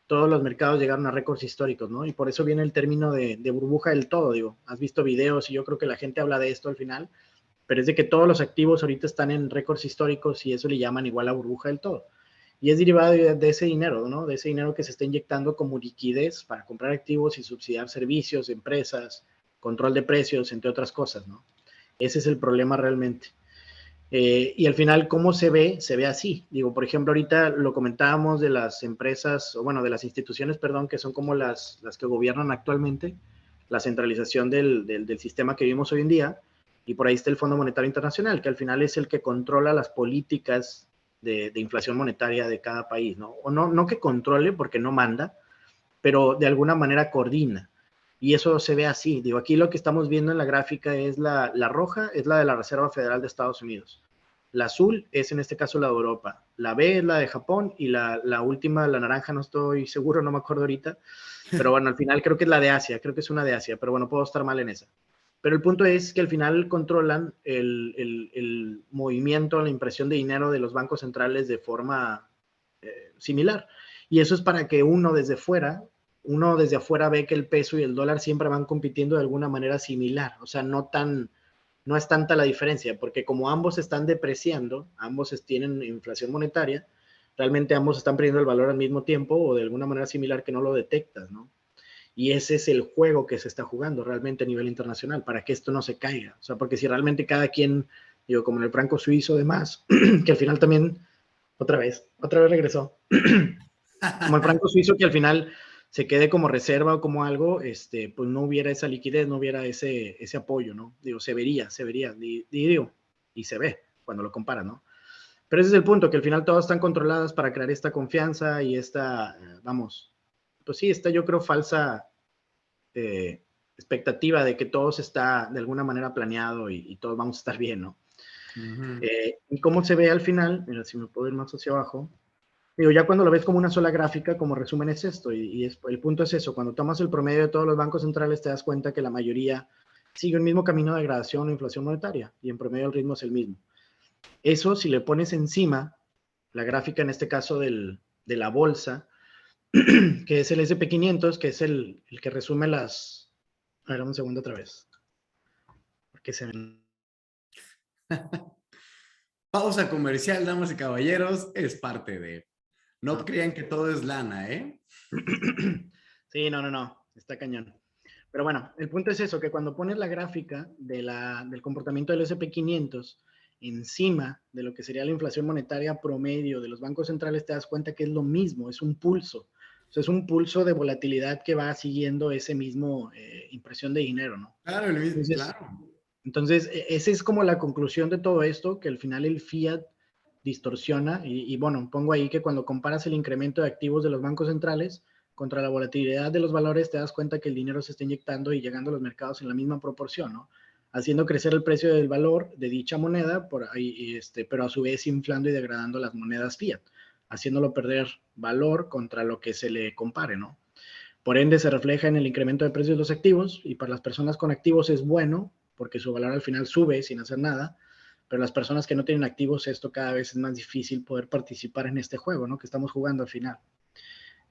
todos los mercados llegaron a récords históricos, ¿no? Y por eso viene el término de burbuja del todo, digo, has visto videos y yo creo que la gente habla de esto al final, pero es de que todos los activos ahorita están en récords históricos y eso le llaman igual a burbuja del todo. Y es derivado de ese dinero, ¿no? De ese dinero que se está inyectando como liquidez para comprar activos y subsidiar servicios, empresas, control de precios, entre otras cosas, ¿no? Ese es el problema realmente. Y al final, ¿cómo se ve? Se ve así. Digo, por ejemplo, ahorita lo comentábamos de las empresas, o bueno, de las instituciones, perdón, que son como las que gobiernan actualmente, la centralización del sistema que vivimos hoy en día, y por ahí está el Fondo Monetario Internacional, que al final es el que controla las políticas de inflación monetaria de cada país, ¿no? O no que controle, porque no manda, pero de alguna manera coordina. Y eso se ve así. Digo, aquí lo que estamos viendo en la gráfica es la roja, es la de la Reserva Federal de Estados Unidos. La azul es en este caso la de Europa. La B es la de Japón y la última, la naranja, no estoy seguro, no me acuerdo ahorita. Pero bueno, al final creo que es la de Asia, creo que es una de Asia, pero bueno, puedo estar mal en esa. Pero el punto es que al final controlan el movimiento, la impresión de dinero de los bancos centrales de forma similar. Y eso es para que uno desde afuera ve que el peso y el dólar siempre van compitiendo de alguna manera similar, o sea, no es tanta la diferencia, porque como ambos están depreciando, ambos tienen inflación monetaria, realmente ambos están perdiendo el valor al mismo tiempo o de alguna manera similar que no lo detectas, ¿no? Y ese es el juego que se está jugando realmente a nivel internacional, para que esto no se caiga, o sea, porque si realmente cada quien, digo, como en el franco suizo, demás, que al final también, otra vez regresó, como el franco suizo que al final se quede como reserva o como algo, pues no hubiera esa liquidez, no hubiera ese apoyo, ¿no? Digo, se vería, digo, y se ve cuando lo comparan, ¿no? Pero ese es el punto, que al final todas están controladas para crear esta confianza y esta, vamos, pues sí, esta yo creo falsa expectativa de que todo se está de alguna manera planeado y todos vamos a estar bien, ¿no? Ujú. Y cómo se ve al final, mira, si me puedo ir más hacia abajo, digo, ya cuando lo ves como una sola gráfica, como resumen es esto, el punto es eso, cuando tomas el promedio de todos los bancos centrales te das cuenta que la mayoría sigue el mismo camino de degradación o inflación monetaria, y en promedio el ritmo es el mismo. Eso, si le pones encima la gráfica, en este caso de la bolsa, que es el SP500, que es el que resume las... A ver, un segundo otra vez. Porque se ven... Pausa comercial, damas y caballeros, es parte de. No crean que todo es lana, ¿eh? Sí, no, está cañón. Pero bueno, el punto es eso, que cuando pones la gráfica del comportamiento del SP500 encima de lo que sería la inflación monetaria promedio de los bancos centrales, te das cuenta que es lo mismo, es un pulso. O sea, es un pulso de volatilidad que va siguiendo ese mismo impresión de dinero, ¿no? Claro, Entonces, claro. esa es como la conclusión de todo esto, que al final el fiat distorsiona, y bueno, pongo ahí que cuando comparas el incremento de activos de los bancos centrales contra la volatilidad de los valores, te das cuenta que el dinero se está inyectando y llegando a los mercados en la misma proporción, ¿no? Haciendo crecer el precio del valor de dicha moneda, pero a su vez inflando y degradando las monedas fiat, haciéndolo perder valor contra lo que se le compare, ¿no? Por ende, se refleja en el incremento de precios de los activos, y para las personas con activos es bueno, porque su valor al final sube sin hacer nada, pero las personas que no tienen activos, esto cada vez es más difícil poder participar en este juego, ¿no? Que estamos jugando al final.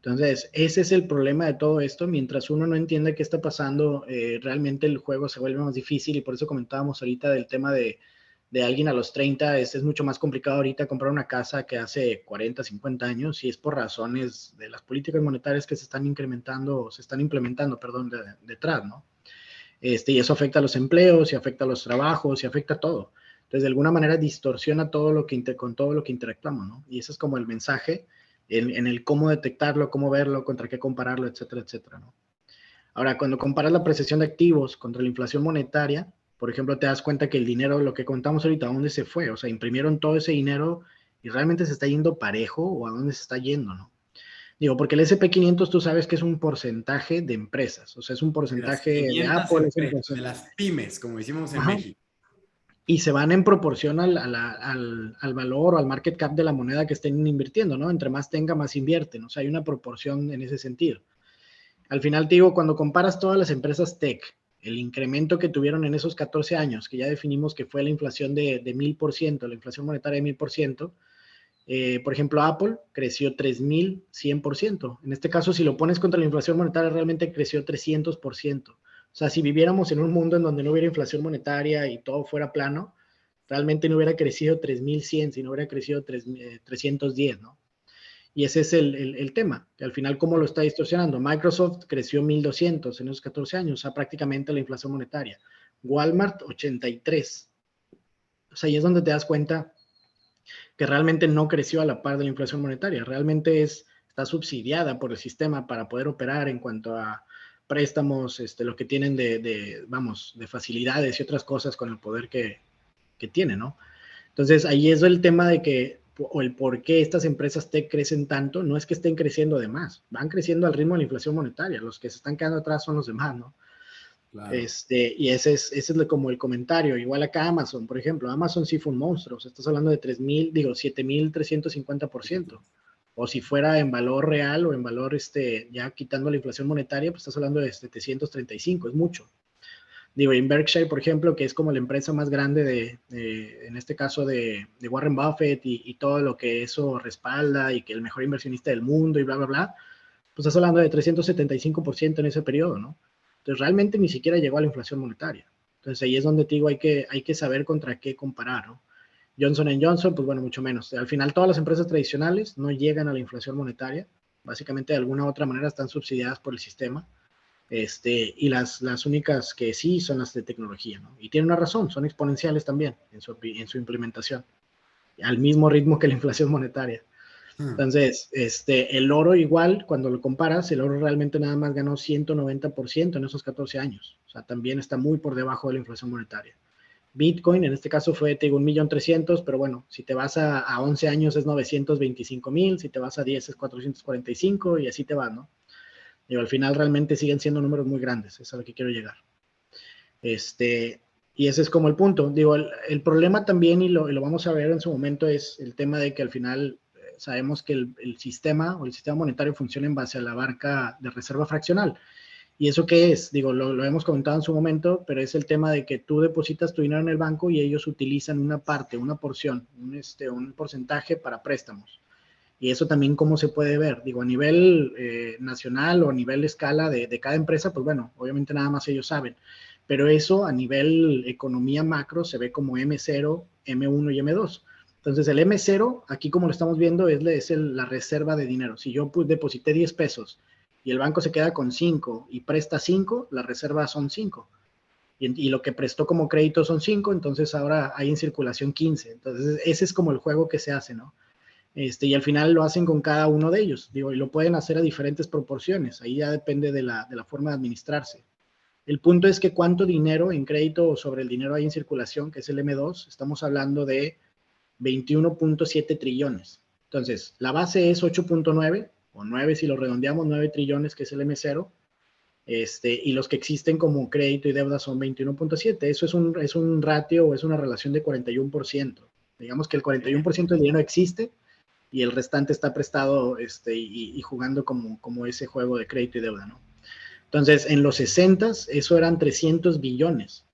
Entonces, ese es el problema de todo esto. Mientras uno no entiende qué está pasando, realmente el juego se vuelve más difícil, y por eso comentábamos ahorita del tema de alguien a los 30, es mucho más complicado ahorita comprar una casa que hace 40, 50 años, y es por razones de las políticas monetarias que se están incrementando, se están implementando, perdón, detrás, ¿no? Y eso afecta a los empleos, y afecta a los trabajos, y afecta a todo. Entonces, de alguna manera distorsiona todo lo que con todo lo que interactuamos, ¿no? Y ese es como el mensaje en el cómo detectarlo, cómo verlo, contra qué compararlo, etcétera, etcétera, ¿no? Ahora, cuando comparas la apreciación de activos contra la inflación monetaria, por ejemplo, te das cuenta que el dinero, lo que contamos ahorita, ¿a dónde se fue? O sea, imprimieron todo ese dinero y realmente se está yendo parejo, o a dónde se está yendo, ¿no? Digo, porque el SP500 tú sabes que es un porcentaje de empresas, o sea, es un De las porcentaje de 500 Apple, es un empresas, de porcentaje. las pymes, como decimos en Ajá. México. Y se van en proporción al valor o al market cap de la moneda que estén invirtiendo, ¿no? Entre más tenga, más invierten, o sea, hay una proporción en ese sentido. Al final te digo, cuando comparas todas las empresas tech, el incremento que tuvieron en esos 14 años, que ya definimos que fue la inflación de 1000%, la inflación monetaria de 1000%, por ejemplo, Apple creció 3100%. En este caso, si lo pones contra la inflación monetaria, realmente creció 300%. O sea, si viviéramos en un mundo en donde no hubiera inflación monetaria y todo fuera plano, realmente no hubiera crecido 3100, sino hubiera crecido 310, ¿no? Y ese es el tema, que al final, ¿cómo lo está distorsionando? Microsoft creció 1200 en esos 14 años, o sea, prácticamente la inflación monetaria. Walmart, 83. O sea, y es donde te das cuenta que realmente no creció a la par de la inflación monetaria, realmente está subsidiada por el sistema para poder operar en cuanto a préstamos, lo que tienen de facilidades y otras cosas con el poder que tiene, ¿no? Entonces, ahí es el tema de que, o el por qué estas empresas tech crecen tanto, no es que estén creciendo de más, van creciendo al ritmo de la inflación monetaria, los que se están quedando atrás son los demás, ¿no? Claro. Y ese es como el comentario. Igual acá Amazon, por ejemplo, Amazon sí fue un monstruo, o sea, estás hablando de 7350%. O si fuera en valor real o en valor, ya quitando la inflación monetaria, pues estás hablando de 735, es mucho. Digo, en Berkshire, por ejemplo, que es como la empresa más grande en este caso de Warren Buffett, y todo lo que eso respalda, y que el mejor inversionista del mundo y bla, bla, bla, pues estás hablando de 375% en ese periodo, ¿no? Entonces, realmente ni siquiera llegó a la inflación monetaria. Entonces, ahí es donde te digo, hay que saber contra qué comparar, ¿no? Johnson Johnson, pues bueno, mucho menos. Al final, todas las empresas tradicionales no llegan a la inflación monetaria. Básicamente, de alguna u otra manera, están subsidiadas por el sistema. Y las únicas que sí son las de tecnología, ¿no? Y tiene una razón, son exponenciales también en su implementación, al mismo ritmo que la inflación monetaria. Entonces, el oro igual, cuando lo comparas, el oro realmente nada más ganó 190% en esos 14 años. O sea, también está muy por debajo de la inflación monetaria. Bitcoin, en este caso fue, te digo, 1.300.000, pero bueno, si te vas a 11 años es 925.000, si te vas a 10 es 445, y así te va, ¿no? Y al final realmente siguen siendo números muy grandes, es a lo que quiero llegar. Y ese es como el punto. Digo, el problema también, y lo vamos a ver en su momento, es el tema de que al final sabemos que el sistema o el sistema monetario funciona en base a la banca de reserva fraccional. ¿Y eso qué es? Digo, lo hemos comentado en su momento, pero es el tema de que tú depositas tu dinero en el banco y ellos utilizan una parte, una porción, un porcentaje para préstamos. Y eso también cómo se puede ver, digo, a nivel nacional o a nivel escala de cada empresa, pues bueno, obviamente nada más ellos saben, pero eso a nivel economía macro se ve como M0, M1 y M2. Entonces el M0, aquí como lo estamos viendo, es la reserva de dinero. Si yo deposité 10 pesos y el banco se queda con 5 y presta 5, la reserva son 5. Y lo que prestó como crédito son 5, entonces ahora hay en circulación 15. Entonces ese es como el juego que se hace, ¿no? Y al final lo hacen con cada uno de ellos, digo, y lo pueden hacer a diferentes proporciones, ahí ya depende de la forma de administrarse. El punto es que cuánto dinero en crédito o sobre el dinero hay en circulación, que es el M2, estamos hablando de 21.7 trillones. Entonces, la base es 8.9, o 9 si lo redondeamos, 9 trillones, que es el M0, y los que existen como crédito y deuda son 21.7. Eso es un ratio o es una relación de 41%. Digamos que el 41% del dinero existe y el restante está prestado y jugando como ese juego de crédito y deuda, ¿no? Entonces, en los 60 eso eran 300 billones.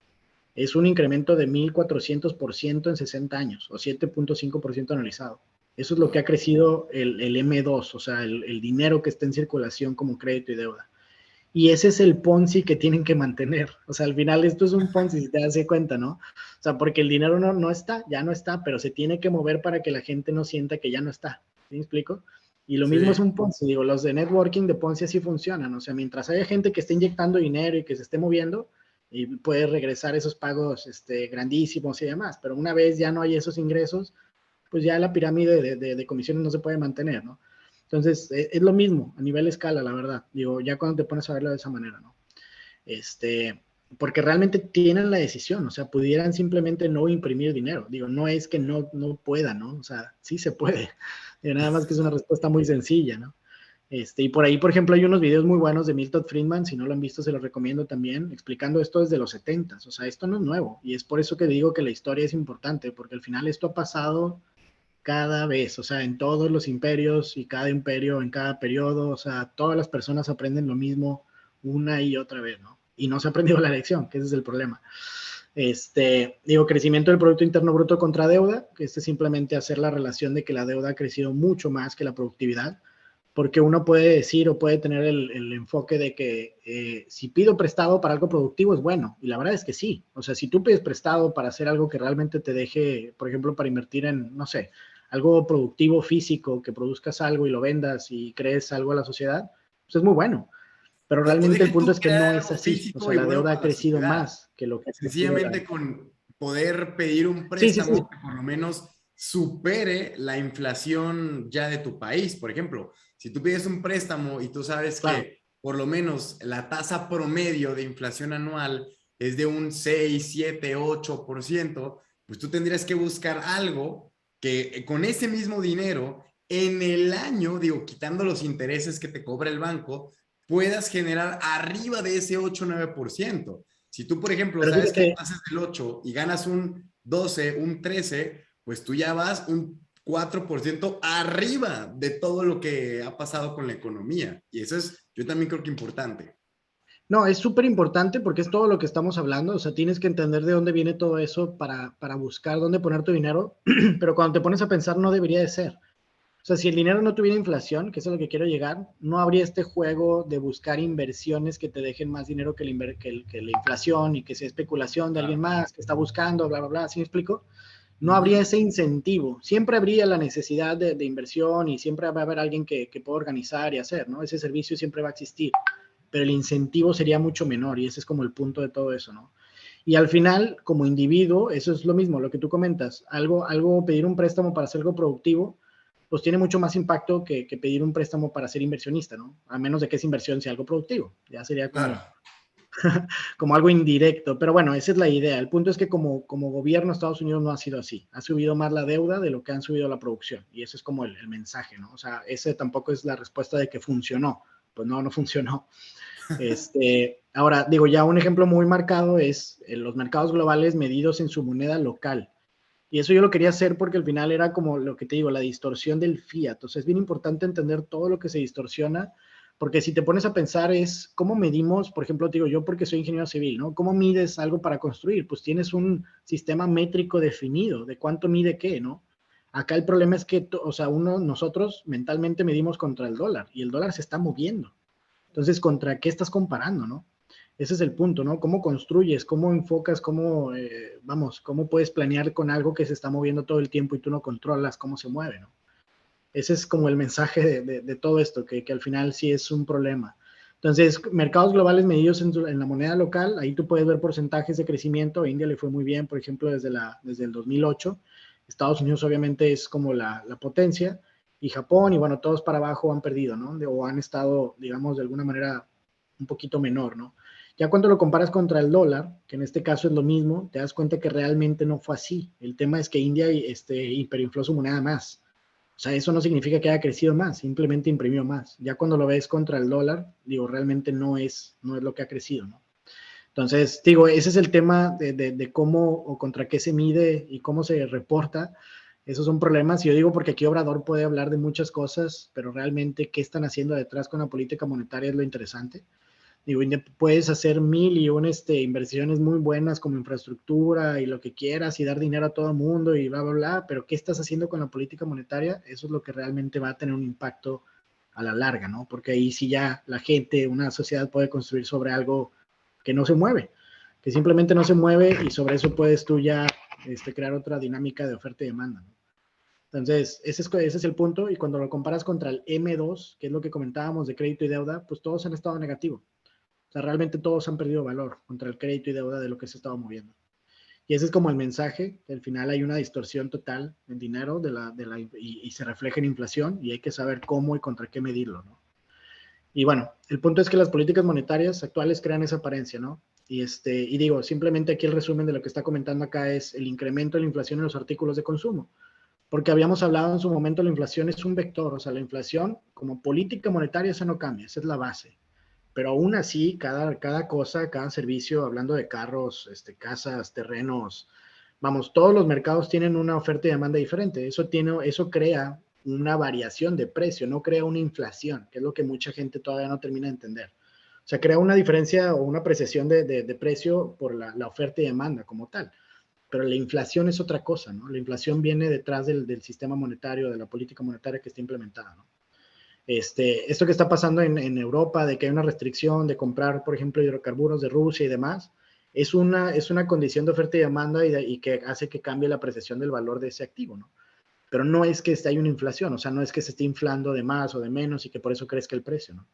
Es un incremento de 1.400% en 60 años, o 7.5% anualizado. Eso es lo que ha crecido el M2, o sea, el dinero que está en circulación como crédito y deuda. Y ese es el Ponzi que tienen que mantener. O sea, al final esto es un Ponzi, si te das cuenta, ¿no? O sea, porque el dinero no está, ya no está, pero se tiene que mover para que la gente no sienta que ya no está. ¿Sí me explico? Y lo mismo es Sí. un Ponzi. Digo, los de networking de Ponzi así funcionan. O sea, mientras haya gente que esté inyectando dinero y que se esté moviendo, y puede regresar esos pagos grandísimos y demás. Pero una vez ya no hay esos ingresos, pues ya la pirámide de comisiones no se puede mantener, ¿no? Entonces, es lo mismo a nivel escala, la verdad. Digo, ya cuando te pones a verlo de esa manera, ¿no? Porque realmente tienen la decisión, o sea, pudieran simplemente no imprimir dinero. Digo, no es que no puedan, ¿no? O sea, sí se puede. Digo, nada más que es una respuesta muy sencilla, ¿no? Y por ahí, por ejemplo, hay unos videos muy buenos de Milton Friedman, si no lo han visto, se los recomiendo también, explicando esto desde los 70s. O sea, esto no es nuevo. Y es por eso que digo que la historia es importante, porque al final esto ha pasado cada vez, o sea, en todos los imperios y cada imperio, en cada periodo, o sea, todas las personas aprenden lo mismo una y otra vez, ¿no? Y no se ha aprendido la lección, que ese es el problema. Digo, crecimiento del Producto Interno Bruto contra deuda, que es simplemente hacer la relación de que la deuda ha crecido mucho más que la productividad, porque uno puede decir o puede tener el enfoque de que si pido prestado para algo productivo es bueno, y la verdad es que sí. O sea, si tú pides prestado para hacer algo que realmente te deje, por ejemplo, para invertir en, no sé, algo productivo físico, que produzcas algo y lo vendas y crees algo a la sociedad, pues es muy bueno. Pero O realmente el deja punto tú es que no crear es algo así. O físico sea, y la bueno deuda ha para la crecido sociedad. más que lo que ha crecido Sencillamente con poder pedir un Sí, sí, sí. préstamo que por lo menos supere la inflación ya de tu país. Por ejemplo, si tú pides un préstamo y tú sabes Claro. que por lo menos la tasa promedio de inflación anual es de un 6, 7, 8%, pues tú tendrías que buscar algo que con ese mismo dinero en el año, digo, quitando los intereses que te cobra el banco, puedas generar arriba de ese 8 o 9%. Si tú, por ejemplo, Pero sabes que fíjate, pasas del 8 y ganas un 12, un 13, pues tú ya vas un 4% arriba de todo lo que ha pasado con la economía. Y eso es, yo también creo que importante. no, es súper importante porque es todo lo que estamos hablando, o sea, tienes que entender de dónde viene todo eso para buscar dónde poner tu dinero, pero cuando te pones a pensar no debería de ser. O sea, si el dinero no tuviera inflación, que es a lo que quiero llegar, no habría este juego de buscar inversiones que te dejen más dinero que la inflación y que sea especulación de alguien Claro. más que está buscando, bla, bla, bla, ¿sí me explico? Uh No habría -huh. ese incentivo. Siempre habría la necesidad de inversión y siempre va a haber alguien que pueda organizar y hacer, ¿no? Ese servicio siempre va a existir, pero el incentivo sería mucho menor y ese es como el punto de todo eso, ¿no? Y al final, como individuo, eso es lo mismo, lo que tú comentas, pedir un préstamo para hacer algo productivo, pues tiene mucho más impacto que pedir un préstamo para ser inversionista, ¿no? A menos de que esa inversión sea algo productivo, ya sería Claro. como algo indirecto, pero bueno, esa es la idea. El punto es que como gobierno Estados Unidos no ha sido así, ha subido más la deuda de lo que han subido la producción y ese es como el mensaje, ¿no? O sea, ese tampoco es la respuesta de que funcionó, pues no funcionó. Ahora, digo, ya un ejemplo muy marcado es los mercados globales medidos en su moneda local. Y eso yo lo quería hacer porque al final era como lo que te digo, la distorsión del fiat. O sea, es bien importante entender todo lo que se distorsiona, porque si te pones a pensar es cómo medimos, por ejemplo, te digo yo porque soy ingeniero civil, ¿no? ¿Cómo mides algo para construir? Pues tienes un sistema métrico definido de cuánto mide qué, ¿no? Acá el problema es que, o sea, nosotros mentalmente medimos contra el dólar y el dólar se está moviendo. Entonces, ¿contra qué estás comparando, no? Ese es el punto, ¿no? ¿Cómo construyes? ¿Cómo enfocas? ¿Cómo puedes planear con algo que se está moviendo todo el tiempo y tú no controlas cómo se mueve, ¿no? Ese es como el mensaje de todo esto, que al final sí es un problema. Entonces, mercados globales medidos en la moneda local, ahí tú puedes ver porcentajes de crecimiento. A India le fue muy bien, por ejemplo, desde el 2008. Estados Unidos obviamente es como la potencia, y Japón, y bueno, todos para abajo han perdido, ¿no? O han estado, digamos, de alguna manera un poquito menor, ¿no? Ya cuando lo comparas contra el dólar, que en este caso es lo mismo, te das cuenta que realmente no fue así. El tema es que India hiperinfló su moneda más. O sea, eso no significa que haya crecido más, simplemente imprimió más. Ya cuando lo ves contra el dólar, digo, realmente no es lo que ha crecido, ¿no? Entonces, digo, ese es el tema de cómo o contra qué se mide y cómo se reporta. Esos son problemas. Y yo digo porque aquí Obrador puede hablar de muchas cosas, pero realmente qué están haciendo detrás con la política monetaria es lo interesante. Digo, puedes hacer mil y un inversiones muy buenas como infraestructura y lo que quieras y dar dinero a todo el mundo y bla, bla, bla, pero ¿qué estás haciendo con la política monetaria? Eso es lo que realmente va a tener un impacto a la larga, ¿no? Porque ahí sí ya la gente, una sociedad puede construir sobre algo que no se mueve, que simplemente no se mueve y sobre eso puedes tú ya crear otra dinámica de oferta y demanda, ¿no? Entonces, ese es el punto y cuando lo comparas contra el M2, que es lo que comentábamos de crédito y deuda, pues todos han estado negativos. O sea, realmente todos han perdido valor contra el crédito y deuda de lo que se estaba moviendo. Y ese es como el mensaje, que al final hay una distorsión total en dinero y se refleja en inflación y hay que saber cómo y contra qué medirlo, ¿no? Y bueno, el punto es que las políticas monetarias actuales crean esa apariencia, ¿no? Y digo, simplemente aquí el resumen de lo que está comentando acá es el incremento de la inflación en los artículos de consumo. Porque habíamos hablado en su momento, la inflación es un vector, o sea, la inflación como política monetaria, esa no cambia, esa es la base. Pero aún así, cada cosa, cada servicio, hablando de carros, casas, terrenos, vamos, todos los mercados tienen una oferta y demanda diferente. Eso crea una variación de precio, no crea una inflación, que es lo que mucha gente todavía no termina de entender. O sea, crea una diferencia o una apreciación de precio por la oferta y demanda como tal. Pero la inflación es otra cosa, ¿no? La inflación viene detrás del sistema monetario, de la política monetaria que está implementada, ¿no? Esto que está pasando en Europa, de que hay una restricción de comprar, por ejemplo, hidrocarburos de Rusia y demás, es una condición de oferta y demanda y que hace que cambie la apreciación del valor de ese activo, ¿no? Pero no es que haya una inflación, o sea, no es que se esté inflando de más o de menos y que por eso crezca el precio, ¿no?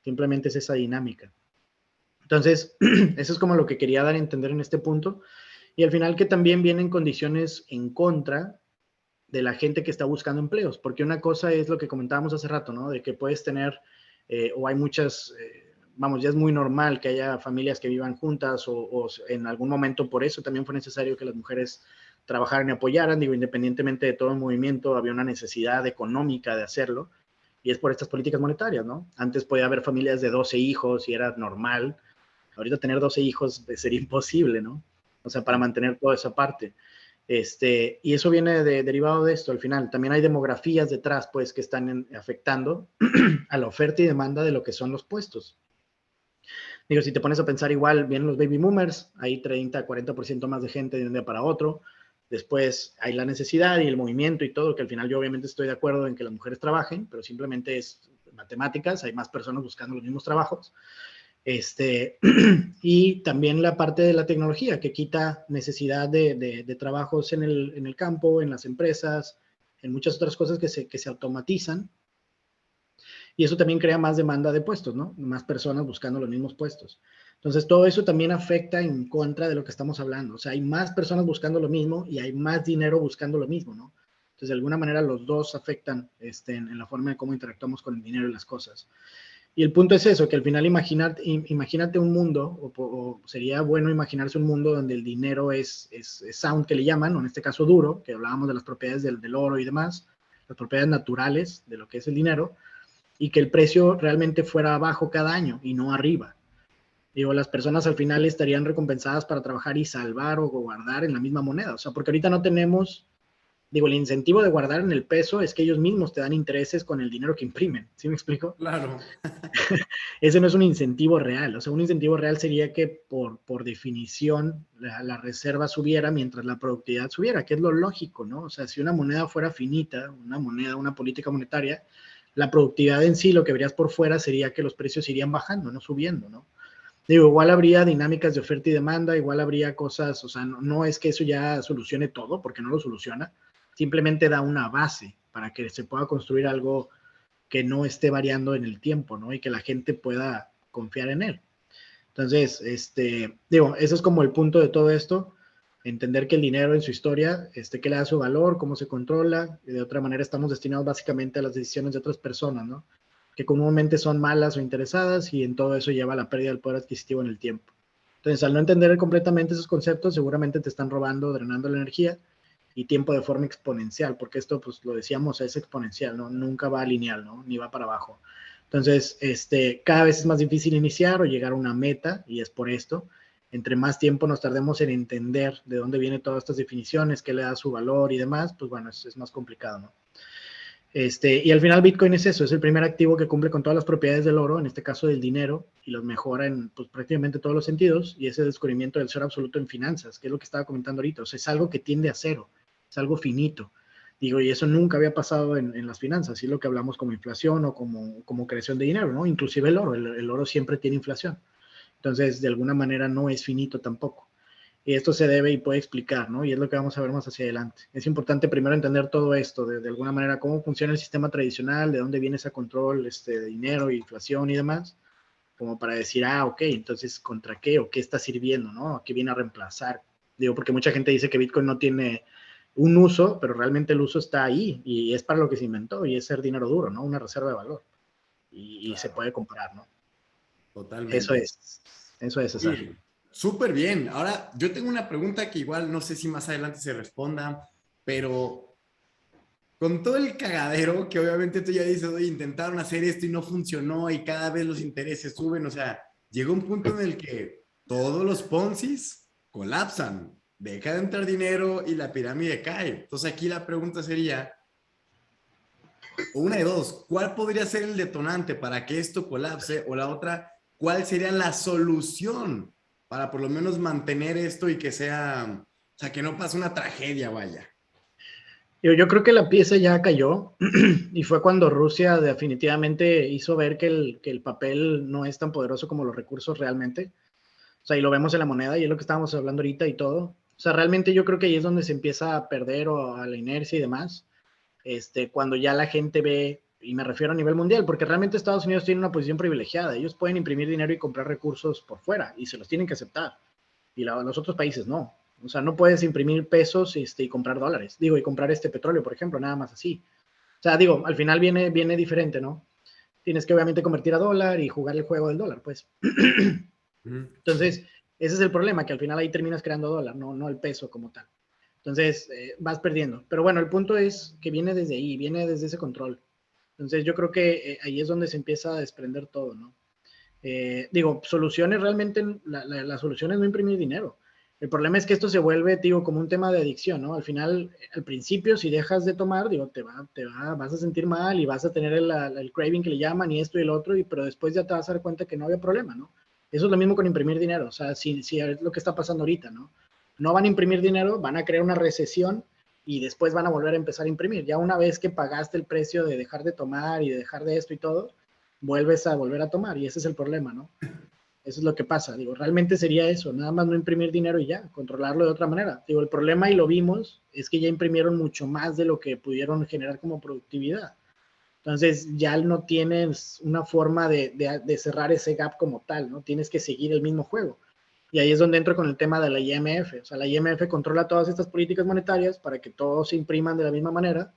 Simplemente es esa dinámica. Entonces, eso es como lo que quería dar a entender en este punto. Y al final que también vienen condiciones en contra de la gente que está buscando empleos, porque una cosa es lo que comentábamos hace rato, ¿no? De que puedes tener, o hay muchas, vamos, ya es muy normal que haya familias que vivan juntas o en algún momento por eso también fue necesario que las mujeres trabajaran y apoyaran, digo, independientemente de todo el movimiento, había una necesidad económica de hacerlo, y es por estas políticas monetarias, ¿no? Antes podía haber familias de 12 hijos y era normal, ahorita tener 12 hijos sería imposible, ¿no? O sea, para mantener toda esa parte. Y eso viene derivado de esto al final. También hay demografías detrás, pues, que están afectando a la oferta y demanda de lo que son los puestos. Digo, si te pones a pensar igual, vienen los baby boomers, hay 30, 40% más de gente de un día para otro. Después hay la necesidad y el movimiento y todo, que al final yo obviamente estoy de acuerdo en que las mujeres trabajen, pero simplemente es matemáticas, hay más personas buscando los mismos trabajos. Y también la parte de la tecnología que quita necesidad de trabajos en el campo, en las empresas, en muchas otras cosas que se automatizan. Y eso también crea más demanda de puestos, ¿no? Más personas buscando los mismos puestos. Entonces, todo eso también afecta en contra de lo que estamos hablando. O sea, hay más personas buscando lo mismo y hay más dinero buscando lo mismo, ¿no? Entonces, de alguna manera, los dos afectan en la forma de cómo interactuamos con el dinero y las cosas. Y el punto es eso, que al final imagínate un mundo, o sería bueno imaginarse un mundo donde el dinero es sound, que le llaman, o en este caso duro, que hablábamos de las propiedades del oro y demás, las propiedades naturales de lo que es el dinero, y que el precio realmente fuera abajo cada año y no arriba. Digo, las personas al final estarían recompensadas para trabajar y salvar o guardar en la misma moneda. O sea, porque ahorita no tenemos, digo, el incentivo de guardar en el peso es que ellos mismos te dan intereses con el dinero que imprimen. ¿Sí me explico? Claro. Ese no es un incentivo real. O sea, un incentivo real sería que por definición la reserva subiera mientras la productividad subiera, que es lo lógico, ¿no? O sea, si una moneda fuera finita, una política monetaria, la productividad en sí, lo que verías por fuera sería que los precios irían bajando, no subiendo, ¿no? Digo, igual habría dinámicas de oferta y demanda, igual habría cosas, o sea, no es que eso ya solucione todo, porque no lo soluciona, simplemente da una base para que se pueda construir algo que no esté variando en el tiempo, ¿no? Y que la gente pueda confiar en él. Entonces, digo, eso es como el punto de todo esto, entender que el dinero en su historia, qué le da su valor, cómo se controla, y de otra manera estamos destinados básicamente a las decisiones de otras personas, ¿no? Que comúnmente son malas o interesadas y en todo eso lleva a la pérdida del poder adquisitivo en el tiempo. Entonces, al no entender completamente esos conceptos, seguramente te están robando, drenando la energía y tiempo de forma exponencial, porque esto, pues lo decíamos, es exponencial, ¿no? Nunca va lineal, ¿no? Ni va para abajo. Entonces, cada vez es más difícil iniciar o llegar a una meta, y es por esto. Entre más tiempo nos tardemos en entender de dónde vienen todas estas definiciones, qué le da su valor y demás, pues bueno, es más complicado, ¿no? Y al final Bitcoin es eso, es el primer activo que cumple con todas las propiedades del oro, en este caso del dinero, y los mejora en pues, prácticamente todos los sentidos, y ese descubrimiento del cero absoluto en finanzas, que es lo que estaba comentando ahorita, o sea, es algo que tiende a cero, es algo finito. Digo, y eso nunca había pasado en las finanzas, y es lo que hablamos como inflación o como creación de dinero, ¿no? Inclusive el oro siempre tiene inflación. Entonces, de alguna manera no es finito tampoco. Y esto se debe y puede explicar, ¿no? Y es lo que vamos a ver más hacia adelante. Es importante primero entender todo esto, de alguna manera, cómo funciona el sistema tradicional, de dónde viene ese control de dinero, inflación y demás, como para decir, ok, entonces, ¿contra qué o qué está sirviendo, ¿no? ¿A qué viene a reemplazar? Digo, porque mucha gente dice que Bitcoin no tiene un uso, pero realmente el uso está ahí y es para lo que se inventó y es ser dinero duro, ¿no? Una reserva de valor. Y se Claro, puede comparar, ¿no? Eso totalmente. es, eso es, César. Oye, súper bien. Ahora, yo tengo una pregunta que igual no sé si más adelante se responda, pero con todo el cagadero que obviamente tú ya dices, oye, intentaron hacer esto y no funcionó y cada vez los intereses suben, o sea, llegó un punto en el que todos los Ponzis colapsan, deja de entrar dinero y la pirámide cae. Entonces aquí la pregunta sería, o una de dos, ¿cuál podría ser el detonante para que esto colapse? O la otra, ¿cuál sería la solución para por lo menos mantener esto y que sea, o sea, que no pase una tragedia, vaya? Yo creo que la pieza ya cayó y fue cuando Rusia definitivamente hizo ver que el papel no es tan poderoso como los recursos realmente. O sea, y lo vemos en la moneda y es lo que estábamos hablando ahorita y todo. O sea, realmente yo creo que ahí es donde se empieza a perder o a la inercia y demás. Cuando ya la gente ve, y me refiero a nivel mundial, porque realmente Estados Unidos tiene una posición privilegiada. Ellos pueden imprimir dinero y comprar recursos por fuera y se los tienen que aceptar. Y los otros países no. O sea, no puedes imprimir pesos y comprar dólares. Digo, y comprar petróleo, por ejemplo, nada más así. O sea, digo, al final viene diferente, ¿no? Tienes que obviamente convertir a dólar y jugar el juego del dólar, pues. Mm. Entonces, ese es el problema, que al final ahí terminas creando dólar, no el peso como tal. Entonces, vas perdiendo. Pero bueno, el punto es que viene desde ahí, viene desde ese control. Entonces, yo creo que ahí es donde se empieza a desprender todo, ¿no? Digo, soluciones realmente, la solución es no imprimir dinero. El problema es que esto se vuelve, digo, como un tema de adicción, ¿no? Al final, al principio, si dejas de tomar, digo, vas a sentir mal y vas a tener el craving que le llaman y esto y el otro, pero después ya te vas a dar cuenta que no había problema, ¿no? Eso es lo mismo con imprimir dinero, o sea, si es lo que está pasando ahorita, ¿no? No van a imprimir dinero, van a crear una recesión y después van a volver a empezar a imprimir. Ya una vez que pagaste el precio de dejar de tomar y de dejar de esto y todo, vuelves a volver a tomar y ese es el problema, ¿no? Eso es lo que pasa. Digo, realmente sería eso, nada más no imprimir dinero y ya, controlarlo de otra manera. Digo, el problema, y lo vimos, es que ya imprimieron mucho más de lo que pudieron generar como productividad. Entonces, ya no tienes una forma de cerrar ese gap como tal, ¿no? Tienes que seguir el mismo juego. Y ahí es donde entro con el tema de la IMF. O sea, la IMF controla todas estas políticas monetarias para que todos se impriman de la misma manera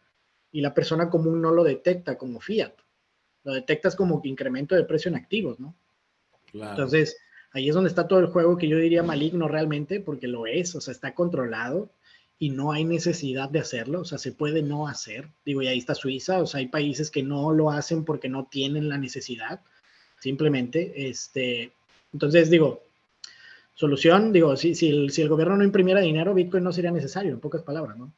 y la persona común no lo detecta como fiat. Lo detectas como incremento de precio en activos, ¿no? Claro. Entonces, ahí es donde está todo el juego que yo diría maligno realmente, porque lo es, o sea, está controlado y no hay necesidad de hacerlo, o sea, se puede no hacer. Digo, y ahí está Suiza, o sea, hay países que no lo hacen porque no tienen la necesidad, simplemente, entonces digo, solución, digo, si el gobierno no imprimiera dinero, Bitcoin no sería necesario, en pocas palabras, ¿no?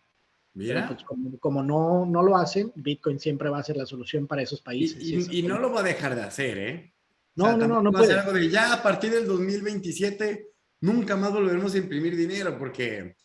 Pero pues Mira, como no lo hacen, Bitcoin siempre va a ser la solución para esos países. Y y no lo va a dejar de hacer, ¿eh? O sea, tampoco no va a ser puede. algo de ya a partir del 2027 nunca más volveremos a imprimir dinero porque,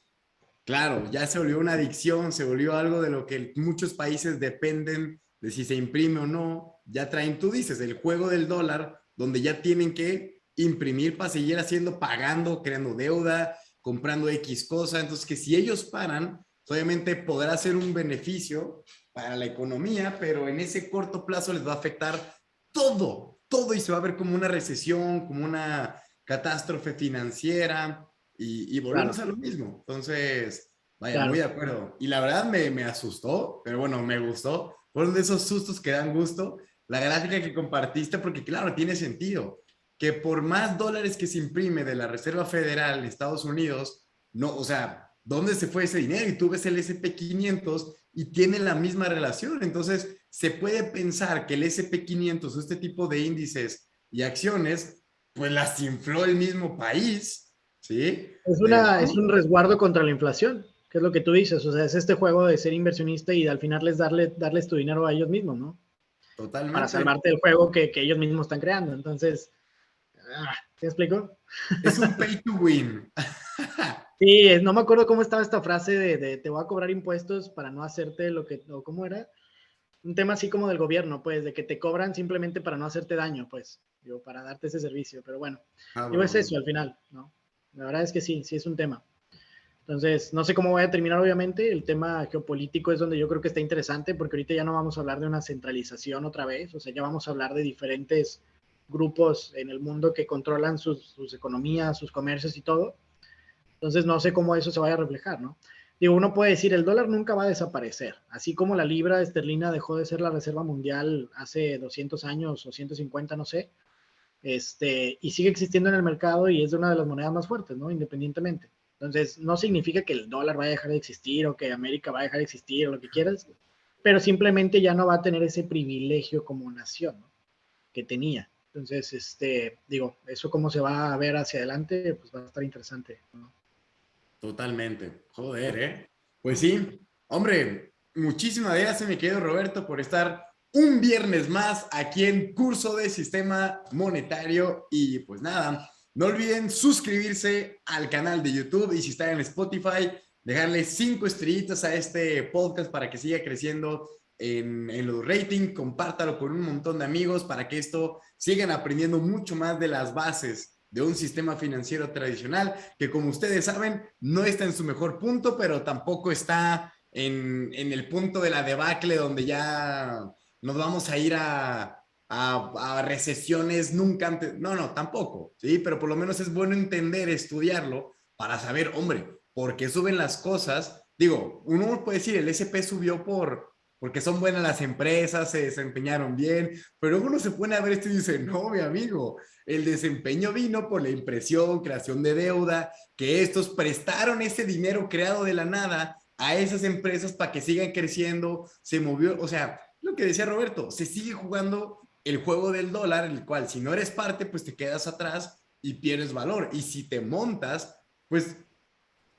claro, ya se volvió una adicción, se volvió algo de lo que muchos países dependen de si se imprime o no. Ya traen, tú dices, el juego del dólar, donde ya tienen que imprimir para seguir haciendo, pagando, creando deuda, comprando X cosa. Entonces, que si ellos paran, obviamente podrá ser un beneficio para la economía, pero en ese corto plazo les va a afectar todo y se va a ver como una recesión, como una catástrofe financiera y volvemos Claro, a lo mismo. Entonces, vaya, muy claro. de acuerdo. Y la verdad me asustó, pero bueno, me gustó. Fueron de esos sustos que dan gusto. La gráfica que compartiste, porque claro, tiene sentido. Que por más dólares que se imprime de la Reserva Federal de Estados Unidos, no, o sea, ¿dónde se fue ese dinero? Y tú ves el SP500 y tiene la misma relación. Entonces, se puede pensar que el SP500 o este tipo de índices y acciones, pues las infló el mismo país, ¿sí? Es un resguardo contra la inflación, que es lo que tú dices. O sea, es este juego de ser inversionista y al final darles tu dinero a ellos mismos, ¿no? Para Totalmente. salvarte del juego que ellos mismos están creando. Entonces, ¿te explico? Es un pay to win. Sí, no me acuerdo cómo estaba esta frase de te voy a cobrar impuestos para no hacerte lo que, o cómo era. Un tema así como del gobierno, pues, de que te cobran simplemente para no hacerte daño, pues, digo, para darte ese servicio. Pero bueno, Ah, digo, es bueno. eso al final, ¿no? La verdad es que sí, sí es un tema. Entonces, no sé cómo voy a terminar, obviamente. El tema geopolítico es donde yo creo que está interesante, porque ahorita ya no vamos a hablar de una centralización otra vez, o sea, ya vamos a hablar de diferentes grupos en el mundo que controlan sus economías, sus comercios y todo. Entonces, no sé cómo eso se vaya a reflejar, ¿no? Digo, uno puede decir, el dólar nunca va a desaparecer, así como la libra esterlina dejó de ser la reserva mundial hace 200 años o 150, no sé, y sigue existiendo en el mercado y es una de las monedas más fuertes, ¿no? Independientemente. Entonces, no significa que el dólar vaya a dejar de existir o que América va a dejar de existir o lo que quieras, pero simplemente ya no va a tener ese privilegio como nación, ¿no? Que tenía. Entonces, digo, eso cómo se va a ver hacia adelante, pues va a estar interesante, ¿no? Totalmente. Joder, ¿eh? Pues sí, hombre, muchísimas gracias, mi querido Roberto, por estar un viernes más aquí en Curso de Sistema Monetario. Y pues nada, no olviden suscribirse al canal de YouTube y si están en Spotify, dejarle 5 estrellitas a este podcast para que siga creciendo en los ratings. Compártalo con un montón de amigos para que esto sigan aprendiendo mucho más de las bases de un sistema financiero tradicional que, como ustedes saben, no está en su mejor punto, pero tampoco está en el punto de la debacle donde ya nos vamos a ir a recesiones nunca antes. No, no, tampoco, ¿sí? Pero por lo menos es bueno entender, estudiarlo para saber, hombre, por qué suben las cosas. Digo, uno puede decir, el SP subió porque son buenas las empresas, se desempeñaron bien, pero uno se pone a ver esto y dice, no, mi amigo, el desempeño vino por la impresión, creación de deuda, que estos prestaron ese dinero creado de la nada a esas empresas para que sigan creciendo, se movió, o sea, lo que decía Roberto, se sigue jugando el juego del dólar, el cual si no eres parte, pues te quedas atrás y pierdes valor. Y si te montas, pues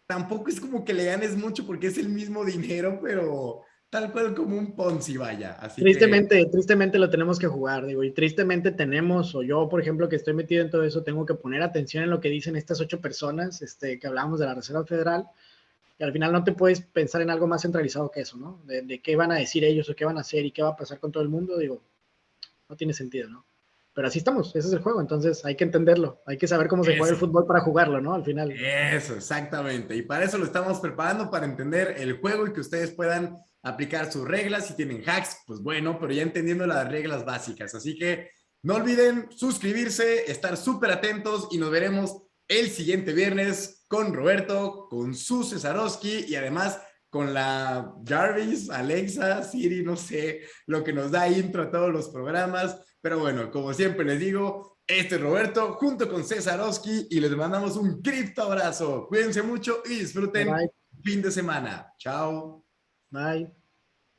tampoco es como que le ganes mucho porque es el mismo dinero, pero tal cual como un Ponzi, vaya. Así que Tristemente lo tenemos que jugar, digo, y tristemente tenemos, o yo, por ejemplo, que estoy metido en todo eso, tengo que poner atención en lo que dicen estas 8 personas, que hablamos de la Reserva Federal, y al final no te puedes pensar en algo más centralizado que eso, ¿no? De qué van a decir ellos o qué van a hacer y qué va a pasar con todo el mundo, digo, no tiene sentido, ¿no? Pero así estamos, ese es el juego, entonces hay que entenderlo, hay que saber cómo se juega el eso. fútbol para jugarlo, ¿no? Al final. Eso, exactamente. Y para eso lo estamos preparando, para entender el juego y que ustedes puedan aplicar sus reglas. Si tienen hacks, pues bueno, pero ya entendiendo las reglas básicas. Así que no olviden suscribirse, estar súper atentos y nos veremos el siguiente viernes con Roberto, con su Cesarowski y además con la Jarvis, Alexa, Siri, no sé, lo que nos da intro a todos los programas. Pero bueno, como siempre les digo, este es Roberto junto con Cesarowski y les mandamos un cripto abrazo. Cuídense mucho y Bye disfruten bye. el fin de semana. Chao. Bye.